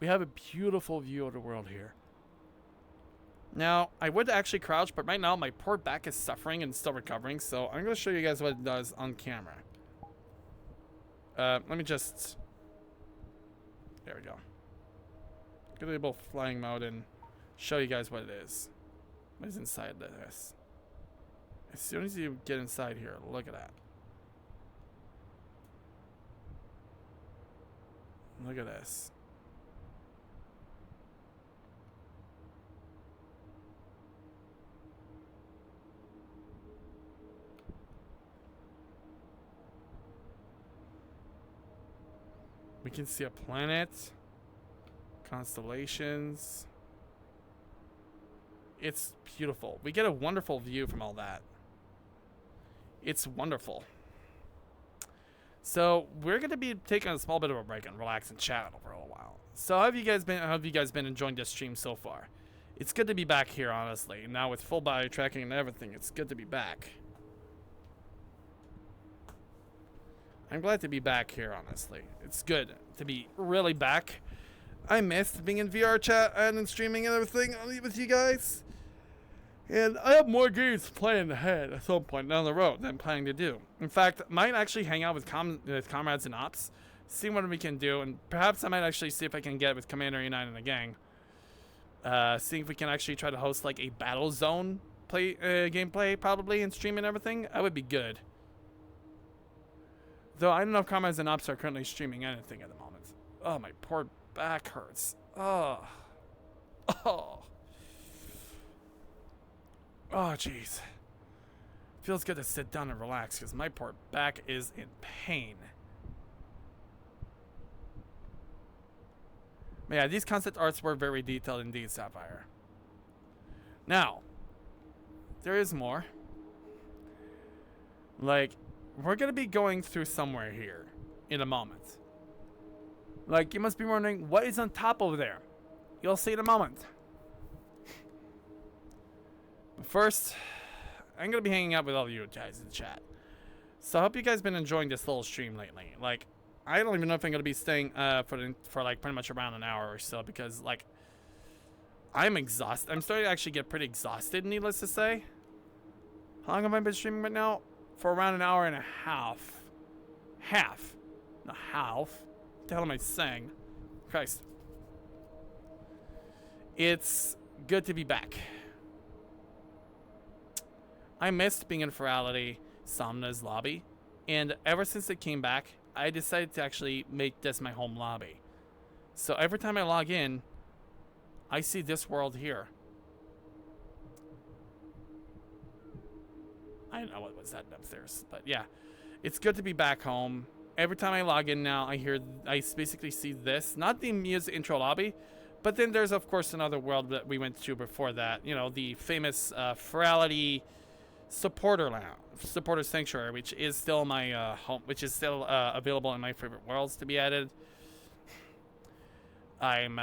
We have a beautiful view of the world here. Now, I would actually crouch, but right now my poor back is suffering and still recovering, so I'm going to show you guys what it does on camera. Let me just... There we go. Go to the little flying mode and show you guys what it is. What is inside this? As soon as you get inside here, look at that. Look at this. We can see a planet, constellations. It's beautiful. We get a wonderful view from all that. It's wonderful. So we're gonna be taking a small bit of a break and relax and chat for a while. So how have you guys been enjoying this stream so far? It's good to be back here, honestly. Now with full body tracking and everything, it's good to be back. I'm glad to be back here, honestly. It's good to be really back. I missed being in VR chat and in streaming and everything with you guys. And I have more games planned ahead at some point down the road than I'm planning to do. In fact, I might actually hang out with comrades and ops, see what we can do, and perhaps I might actually see if I can get with Commander E9 and the gang. Seeing if we can actually try to host like a battle zone gameplay probably and stream and everything. That would be good. Though I don't know if comrades and ops are currently streaming anything at the moment. Oh, my poor back hurts. Oh. Oh. Oh, jeez. Feels good to sit down and relax because my poor back is in pain. But yeah, these concept arts were very detailed indeed, Sapphire. Now, there is more. Like, we're going to be going through somewhere here in a moment. Like, you must be wondering, what is on top over there? You'll see in a moment. But first, I'm going to be hanging out with all of you guys in the chat. So I hope you guys been enjoying this little stream lately. Like, I don't even know if I'm going to be staying for like pretty much around an hour or so because, like, I'm exhausted. I'm starting to actually get pretty exhausted, needless to say. How long have I been streaming right now? For around an hour and a half. Half. Not half. What the hell am I saying? Christ. It's good to be back. I missed being in Ferality, Somna's lobby. And ever since it came back, I decided to actually make this my home lobby. So every time I log in, I see this world here. I don't know what was that upstairs, but yeah, it's good to be back home. Every time I log in now, I basically see this, not the music intro lobby, But then there's, of course, another world that we went to before that. You know, the famous Ferality supporter sanctuary, which is still my home, which is still available in my favorite worlds to be added. I'm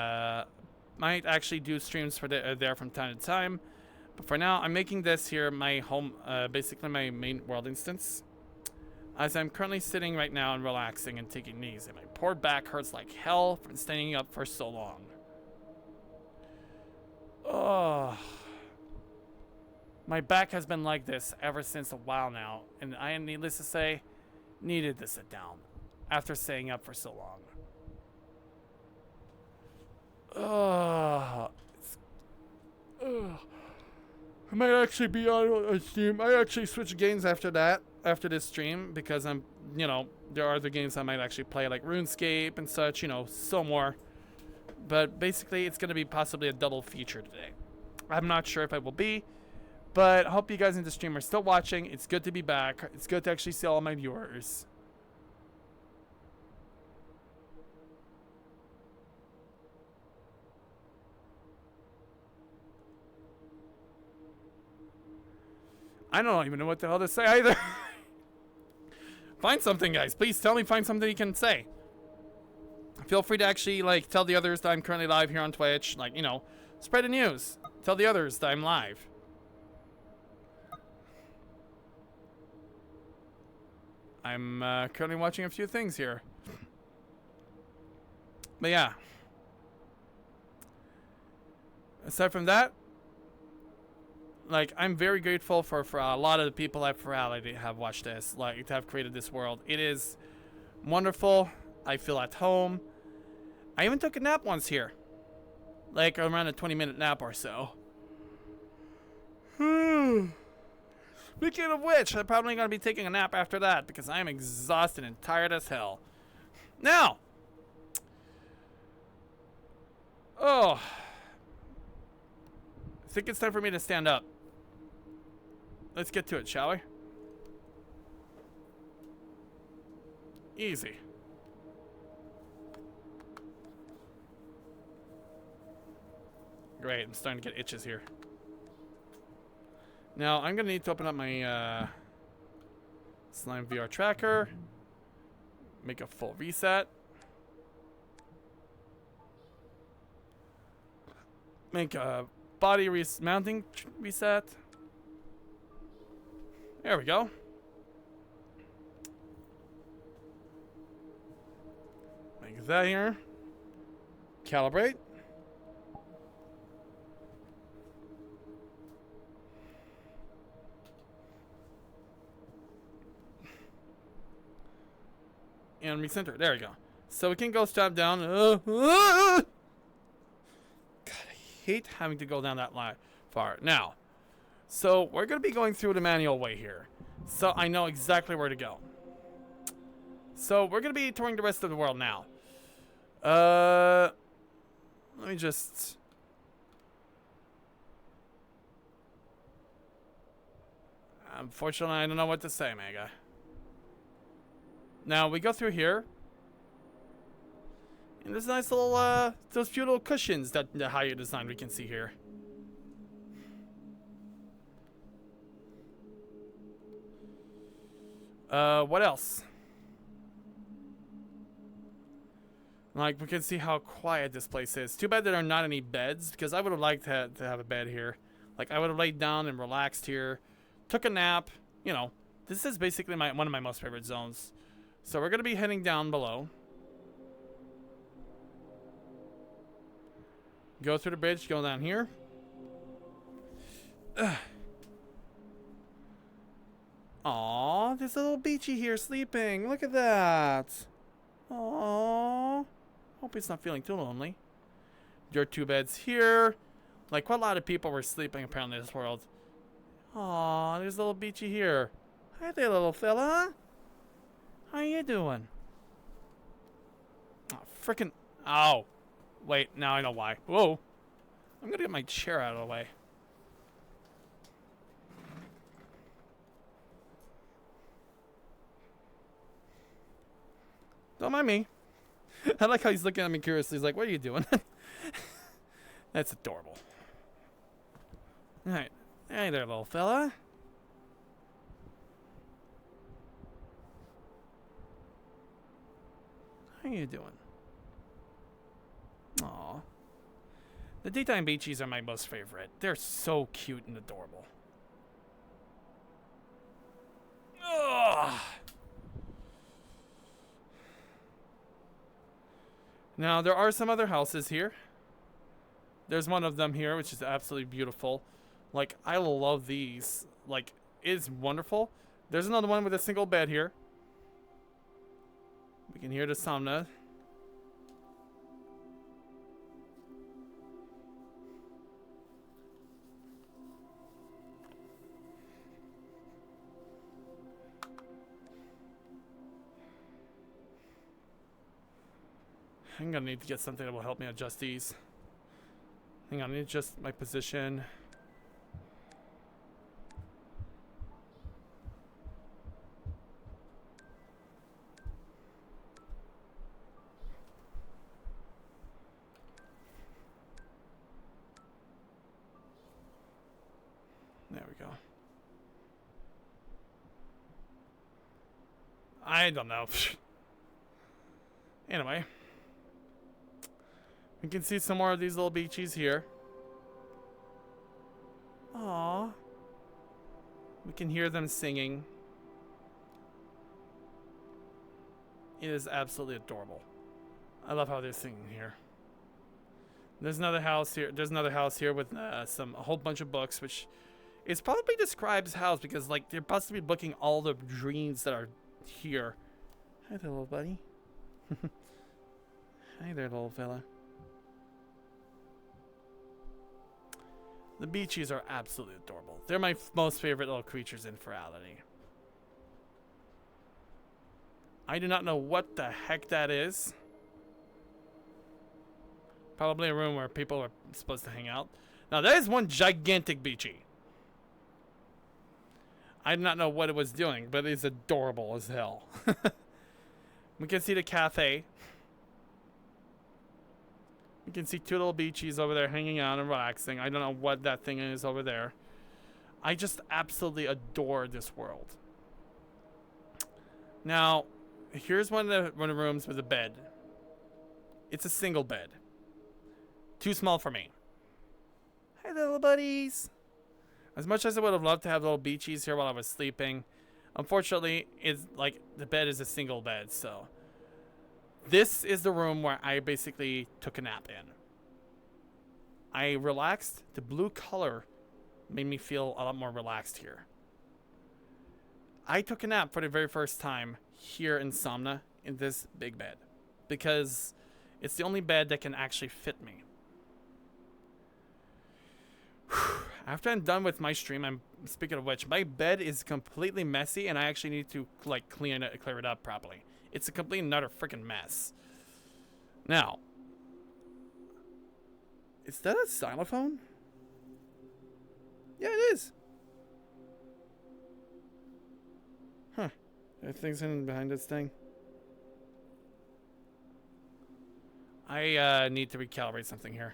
might actually do streams for there from time to time, but for now I'm making this here my home, basically my main world instance, as I'm currently sitting right now and relaxing and taking it easy. My poor back hurts like hell from standing up for so long. Oh, my back has been like this ever since a while now, and I am, needless to say, needed to sit down after staying up for so long. I might actually be on a stream. I actually switch games after this stream, because I'm, you know, there are other games I might actually play, like RuneScape and such, you know, so more. But basically, it's going to be possibly a double feature today. I'm not sure if I will be, but I hope you guys in the stream are still watching. It's good to be back. It's good to actually see all my viewers. I don't even know what the hell to say either. Find something, guys. Please tell me, find something you can say. Feel free to actually, like, tell the others that I'm currently live here on Twitch. Like, you know, spread the news. Tell the others that I'm live. I'm currently watching a few things here. But yeah. Aside from that, like, I'm very grateful for a lot of the people at Ferality have watched this, like, to have created this world. It is wonderful. I feel at home. I even took a nap once here. Like, around a 20-minute nap or so. Speaking of which, I'm probably going to be taking a nap after that, because I am exhausted and tired as hell. Now! Oh. I think it's time for me to stand up. Let's get to it, shall we? Easy. Great, I'm starting to get itches here. Now, I'm going to need to open up my Slime VR tracker. Make a full reset. Make a body mounting reset. There we go. Make that here. Calibrate. And recenter. There we go. So we can go step down. God, I hate having to go down that far. Now, so we're going to be going through the manual way here. So I know exactly where to go. So we're going to be touring the rest of the world now. Let me just... Unfortunately, I don't know what to say, Mega. Now, we go through here. And there's nice little, those few little cushions that the higher design we can see here. What else? Like, we can see how quiet this place is. Too bad there are not any beds, because I would have liked to have a bed here. Like, I would have laid down and relaxed here. Took a nap. You know, this is basically one of my most favorite zones. So we're going to be heading down below. Go through the bridge, go down here. Aw, there's a little Beachy here sleeping. Look at that. Aw. Hope he's not feeling too lonely. There are two beds here. Like, quite a lot of people were sleeping apparently in this world. Aw, there's a little Beachy here. Hi there, little fella. How you doing? Oh, frickin'. Ow. Wait, now I know why. Whoa. I'm gonna get my chair out of the way. Don't mind me. I like how he's looking at me curiously. He's like, what are you doing? That's adorable. Alright. Hey there, little fella. How you doing? Aw. The daytime beachies are my most favorite. They're so cute and adorable. Ugh. Now, there are some other houses here. There's one of them here, which is absolutely beautiful. Like, I love these. Like, it's wonderful. There's another one with a single bed here. We can hear the sauna. I'm gonna need to get something that will help me adjust these. Hang on, I need to adjust my position. There we go. I don't know. Anyway. We can see some more of these little beachies here. Aww. We can hear them singing. It is absolutely adorable. I love how they're singing here. There's another house here. There's another house here with a whole bunch of books, which is probably describes house because like they're possibly booking all the dreams that are here. Hi there, little buddy. Hi there, little fella. The beachies are absolutely adorable. They're my most favorite little creatures in Ferality. I do not know what the heck that is. Probably a room where people are supposed to hang out. Now, that is one gigantic beachy. I do not know what it was doing, but it is adorable as hell. We can see the cafe. You can see two little beachies over there hanging out and relaxing. I don't know what that thing is over there. I just absolutely adore this world. Now, here's one of the rooms with a bed. It's a single bed. Too small for me. Hi, little buddies. As much as I would have loved to have little beachies here while I was sleeping, unfortunately, it's like the bed is a single bed, so... This is the room where I basically took a nap in. I relaxed. The blue color made me feel a lot more relaxed here. I took a nap for the very first time here in Somna in this big bed because it's the only bed that can actually fit me. After I'm done with my stream, speaking of which, my bed is completely messy and I actually need to like clear it up properly. It's a complete and utter freaking mess. Now, is that a xylophone? Yeah, it is. Huh. There are things hidden behind this thing. I need to recalibrate something here.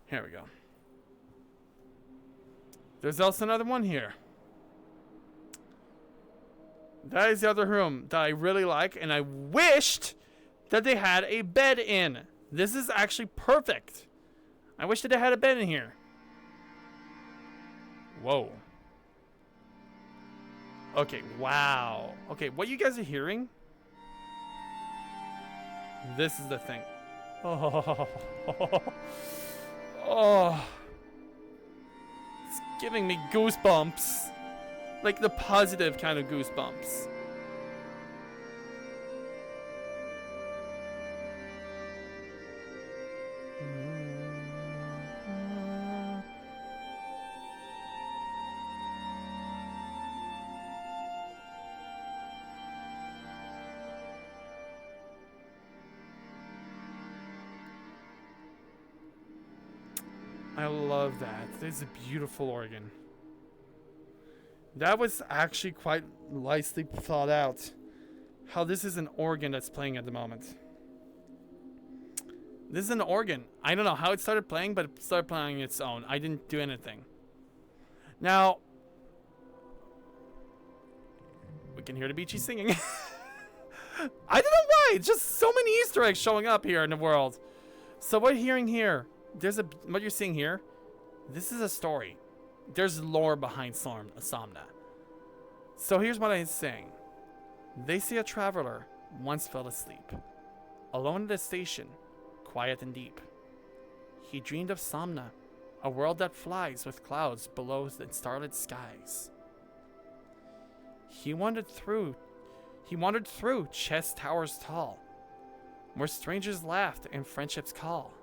Here we go. There's also another one here. That is the other room that I really like, and I wished that they had a bed in. This is actually perfect. I wish that they had a bed in here. Whoa. Okay, wow. Okay, what you guys are hearing? This is the thing. Oh. Oh. It's giving me goosebumps. Like the positive kind of goosebumps. I love that. It's a beautiful organ. That was actually quite nicely thought out. how this is an organ that's playing at the moment. This is an organ. I don't know how it started playing, but it started playing on its own. I didn't do anything. Now, we can hear the Beachy singing. I don't know why. It's just so many Easter eggs showing up here in the world. So what you're hearing here, what you're seeing here, this is a story. There's lore behind Somna. So here's what I'm saying. They say a traveler once fell asleep, alone at a station, quiet and deep. He dreamed of Somna, a world that flies with clouds below the starlit skies. He wandered through chess towers tall, where strangers laughed and friendships call.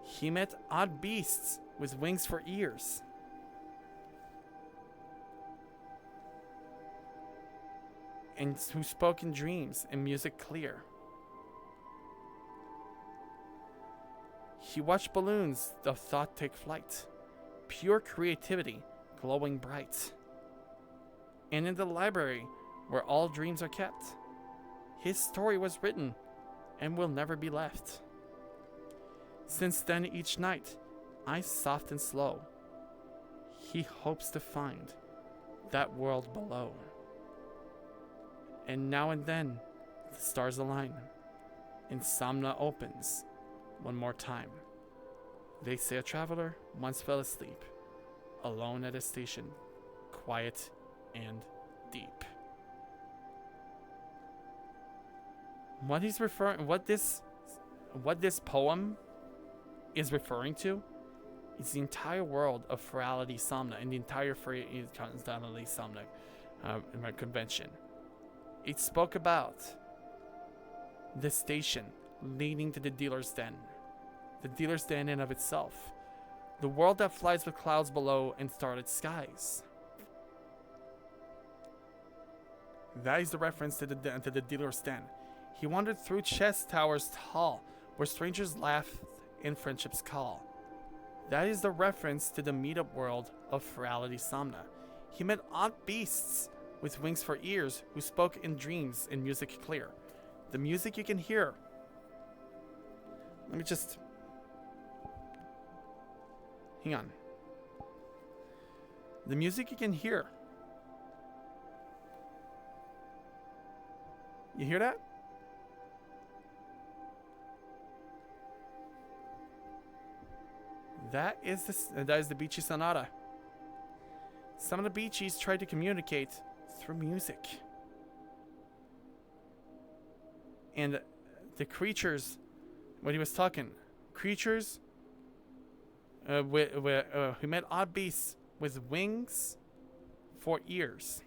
He met odd beasts with wings for ears. And who spoke in dreams and music clear. He watched balloons of thought take flight, pure creativity glowing bright. And in the library where all dreams are kept, his story was written and will never be left. Since then each night, eyes soft and slow, he hopes to find that world below. And now and then, the stars align, and Somna opens one more time. They say a traveler once fell asleep, alone at a station, quiet and deep. What this poem is referring to is the entire world of Ferality Somna and the entire Ferality Somna convention. It spoke about the station leading to the dealer's den. The dealer's den in of itself. The world that flies with clouds below and starlit skies. That is the reference to the dealer's den. He wandered through chess towers tall, where strangers laugh and friendships call. That is the reference to the meetup world of Ferality Somna. He met odd beasts with wings for ears who spoke in dreams and music clear. The music you can hear. Let me just... Hang on. The music you can hear. You hear that? That is the Beachy Sonata. Some of the Beachies tried to communicate through music. And the creatures, when he was talking, creatures who met odd beasts with wings for ears.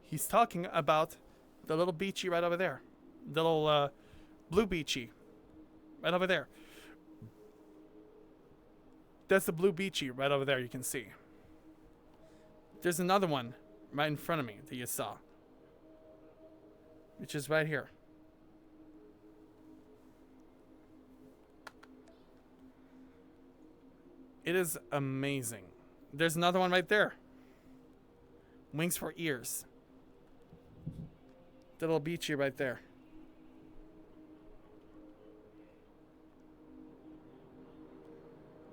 He's talking about the little Beachy right over there. The little blue Beachy right over there. That's the blue Beachy right over there, you can see. There's another one right in front of me that you saw, which is right here. It is amazing. There's another one right there. Wings for ears. The little Beachy right there.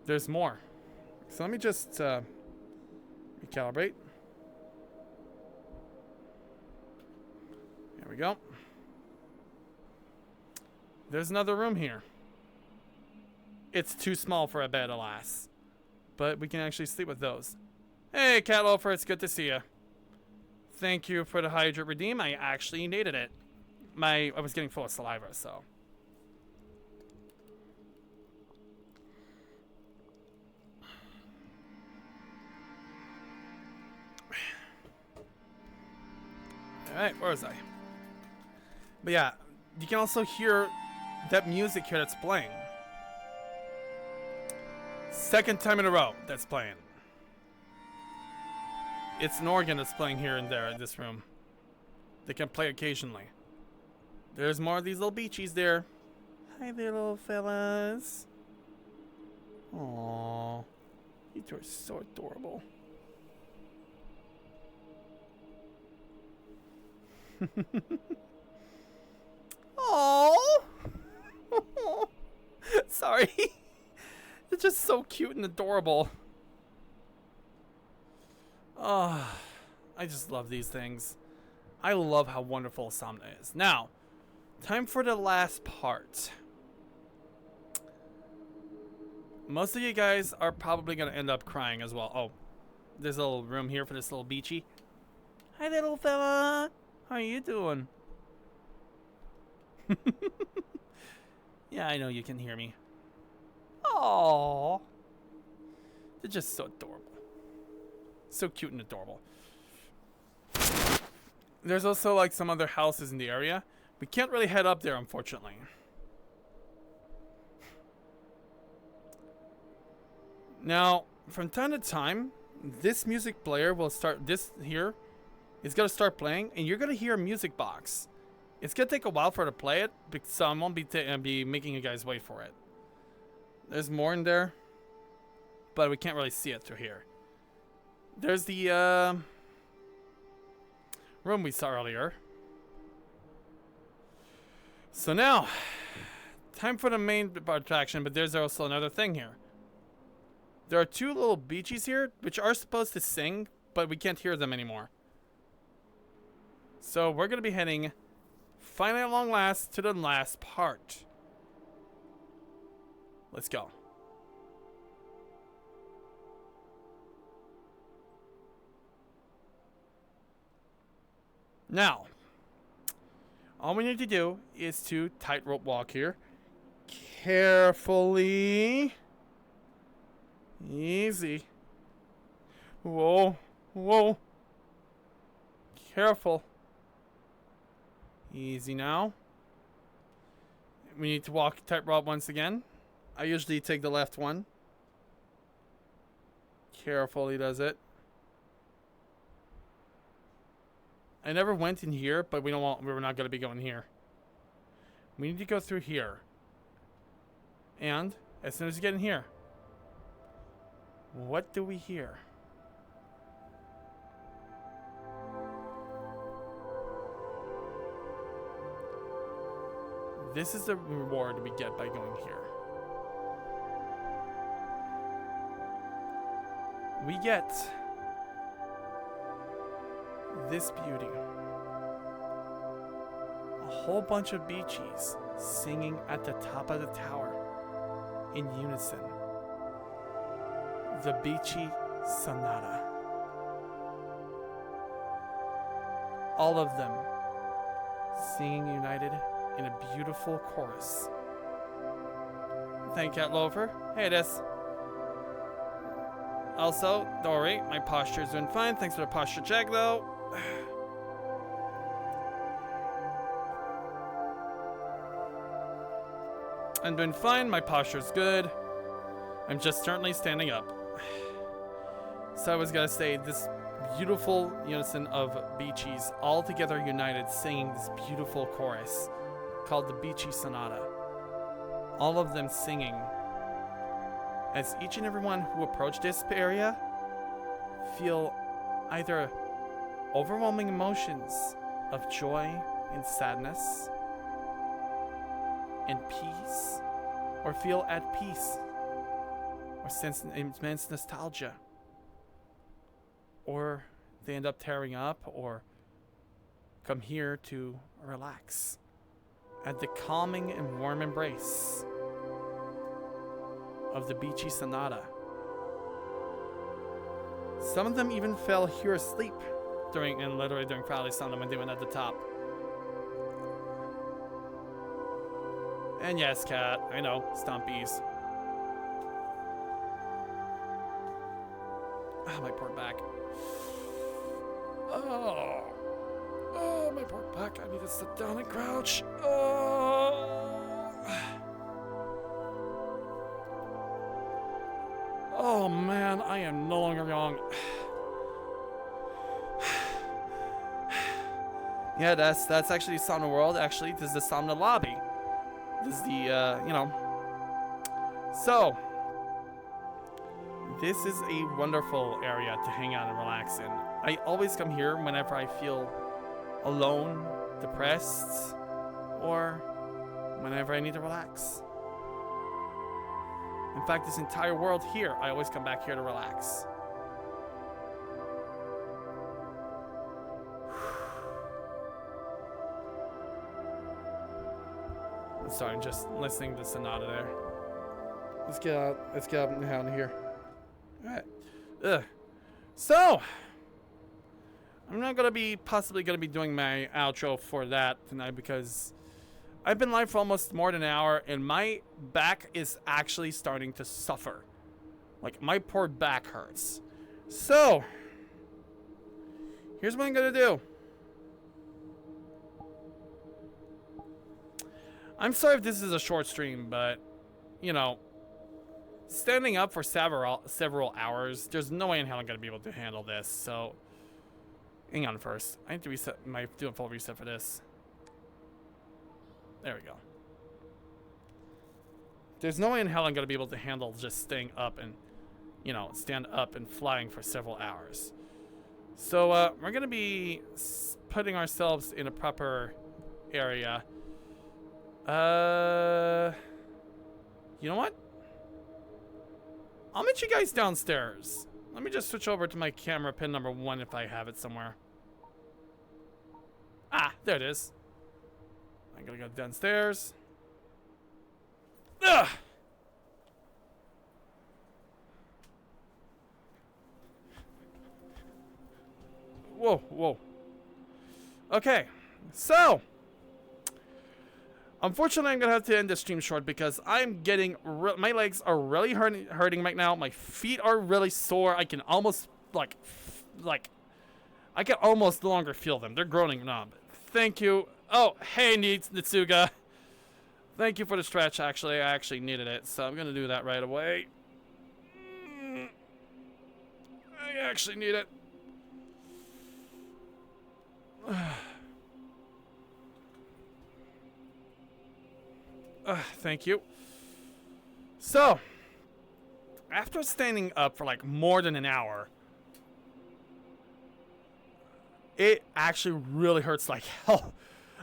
There's more. So let me just recalibrate. There we go. There's another room here. It's too small for a bed, alas. But we can actually sleep with those. Hey, Cat Loafer, it's good to see you. Thank you for the Hydrate Redeem. I actually needed it. I was getting full of saliva, so. Alright, where was I? But yeah, you can also hear that music here that's playing. Second time in a row that's playing. It's an organ that's playing here and there in this room. They can play occasionally. There's more of these little Beachies there. Hi there, little fellas. Aww. You two are so adorable. Oh. Sorry. It's just so cute and adorable. Oh, I just love these things. I love how wonderful Samna is. Now, time for the last part. Most of you guys are probably going to end up crying as well. Oh, there's a little room here for this little beachy. Hi, little fella. How you doing? Yeah, I know you can hear me. Aww. They're just so adorable. So cute and adorable. There's also like some other houses in the area. We can't really head up there, unfortunately. Now, from time to time, this music player will start, this here is going to start playing, and you're going to hear a music box. It's going to take a while for it to play it, so I won't be making you guys wait for it. There's more in there, but we can't really see it through here. There's the room we saw earlier. So now, time for the main attraction, but there's also another thing here. There are two little beachies here, which are supposed to sing, but we can't hear them anymore. So we're going to be heading, finally at long last, to the last part. Let's go. Now, all we need to do is to tightrope walk here. Carefully. Easy. Whoa. Whoa. Careful. Easy now. We need to walk tightrope once again. I usually take the left one. Carefully does it. I never went in here, but we're not going to be going here. We need to go through here. And as soon as you get in here, what do we hear? This is the reward we get by going here. We get this beauty. A whole bunch of beachies singing at the top of the tower in unison. The Beachy Sonata. All of them singing united in a beautiful chorus. Thank Cat Loafer. Hey, this. Also, don't worry, my posture's doing fine. Thanks for the posture check, though. I'm doing fine. My posture's good. I'm just certainly standing up. So I was gonna say, this beautiful unison of beachies all together united singing this beautiful chorus called the Beachy Sonata. All of them singing as each and every one who approached this area feel either overwhelming emotions of joy and sadness and peace, or feel at peace, or sense immense nostalgia, or they end up tearing up or come here to relax at the calming and warm embrace of the Beachy Sonata. Some of them even fell here asleep literally during Crowley Sonata when they went at the top. And yes, Cat, I know, Stompies. Ah, my poor back. Oh, my poor back. I need to sit down and crouch. Oh man, I am no longer young. Yeah, that's actually Somna World. Actually, this is the Somna lobby. This is the, So, this is a wonderful area to hang out and relax in. I always come here whenever I feel alone, depressed, or whenever I need to relax. In fact, this entire world here, I always come back here to relax. I'm sorry, I'm just listening to Sonata there. Let's get out of here. Alright. Ugh. So, I'm not possibly gonna be doing my outro for that tonight because I've been live for almost more than an hour and my back is actually starting to suffer. Like, my poor back hurts. So, here's what I'm gonna do. I'm sorry if this is a short stream, but, you know, standing up for several hours, there's no way in hell I'm gonna be able to handle this, so hang on first. I need to do a full reset for this. There we go. There's no way in hell I'm gonna be able to handle just staying up and, you know, stand up and flying for several hours. So, we're gonna be putting ourselves in a proper area. You know what? I'll meet you guys downstairs. Let me just switch over to my camera pin number 1 if I have it somewhere. Ah, there it is. I'm gonna go downstairs. Ugh! Whoa, whoa. Okay, so unfortunately, I'm gonna have to end the stream short because I'm getting my legs are really hurting right now. My feet are really sore. I can almost like I can almost no longer feel them. They're growing numb. Thank you. Oh, hey, Nitsuga. Thank you for the stretch. Actually, I actually needed it, so I'm gonna do that right away. I actually need it. Thank you. So, after standing up for like more than an hour, it actually really hurts like hell.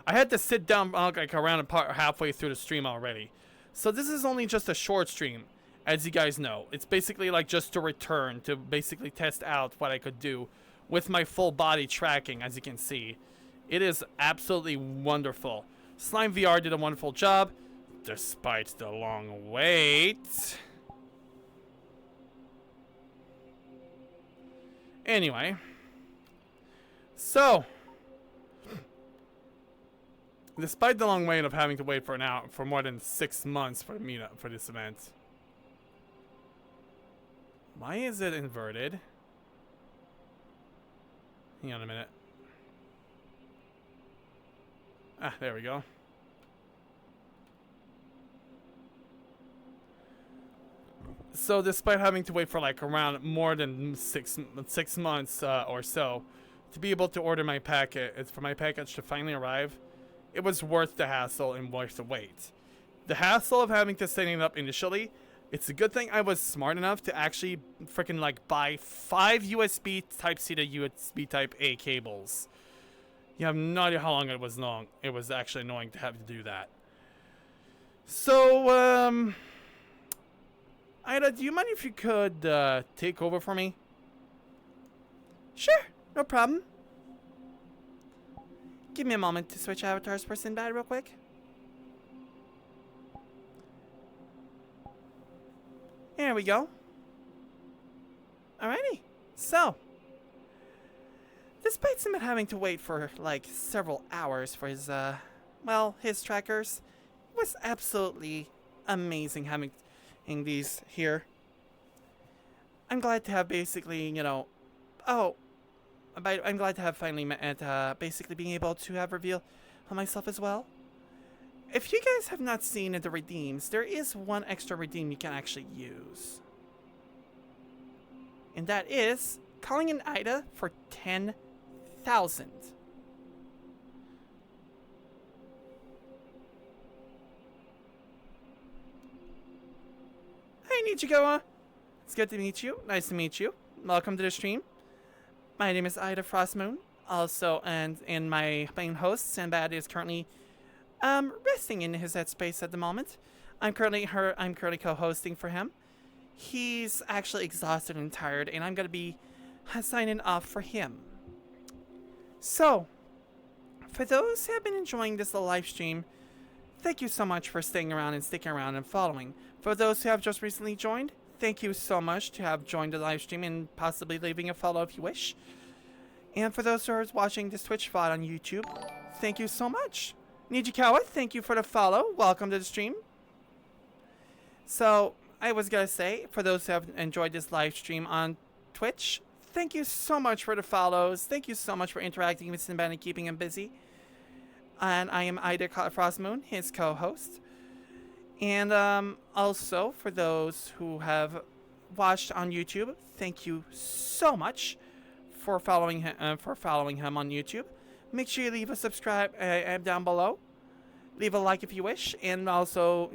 I had to sit down like around halfway through the stream already. So this is only just a short stream, as you guys know. It's basically like just to return, to basically test out what I could do with my full body tracking, as you can see. It is absolutely wonderful. Slime VR did a wonderful job. Despite the long wait. Anyway. So. Despite the long wait of having to wait for more than 6 months for the meetup for this event. Why is it inverted? Hang on a minute. Ah, there we go. So despite having to wait for like around more than six months or so to be able to order my packet, for my package to finally arrive, it was worth the hassle and worth the wait. The hassle of having to set it up initially, it's a good thing I was smart enough to actually freaking like buy 5 USB Type-C to USB Type-A cables. You have no idea how long it was long. It was actually annoying to have to do that. So, Ida, do you mind if you could take over for me? Sure, no problem. Give me a moment to switch avatars for Sinbad real quick. There we go. Alrighty, so despite Sinbad having to wait for like several hours for his his trackers, it was absolutely amazing having these here. I'm glad to have basically, you know, I'm glad to have finally met, basically being able to have reveal on myself as well. If you guys have not seen the redeems, there is one extra redeem you can actually use. And that is calling in Ida for 10,000. Hey, Nichigawa. It's good to meet you. Nice to meet you. Welcome to the stream. My name is Ida Frostmoon, Also, and my main host Sinbad is currently resting in his headspace at the moment. I'm currently co-hosting for him. He's actually exhausted and tired, and I'm gonna be signing off for him. So, for those who have been enjoying this live stream, thank you so much for staying around and sticking around and following. For those who have just recently joined, thank you so much to have joined the live stream and possibly leaving a follow if you wish. And for those who are watching this Twitch VOD on YouTube, thank you so much. Nijikawa, thank you for the follow. Welcome to the stream. So, I was gonna say, for those who have enjoyed this live stream on Twitch, thank you so much for the follows. Thank you so much for interacting with Sinbad and keeping him busy. And I am Ida Frostmoon, his co-host. And also, for those who have watched on YouTube, thank you so much for following him on YouTube. Make sure you leave a subscribe down below. Leave a like if you wish, and also,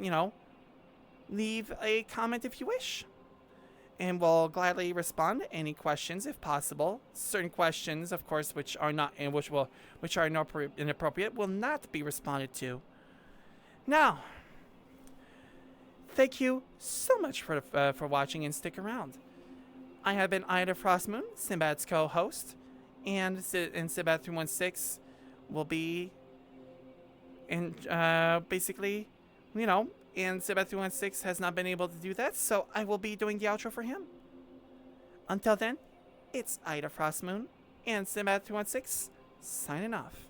leave a comment if you wish. And we'll gladly respond to any questions if possible. Certain questions, of course, which are inappropriate, will not be responded to. Now, thank you so much for watching and stick around. I have been Ida Frostmoon, Sinbad's co-host, and Sinbad 316 will be basically, and Sinbad 316 has not been able to do that, so I will be doing the outro for him. Until then, it's Ida Frostmoon and Sinbad 316 signing off.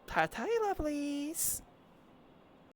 Ta-ta, lovelies!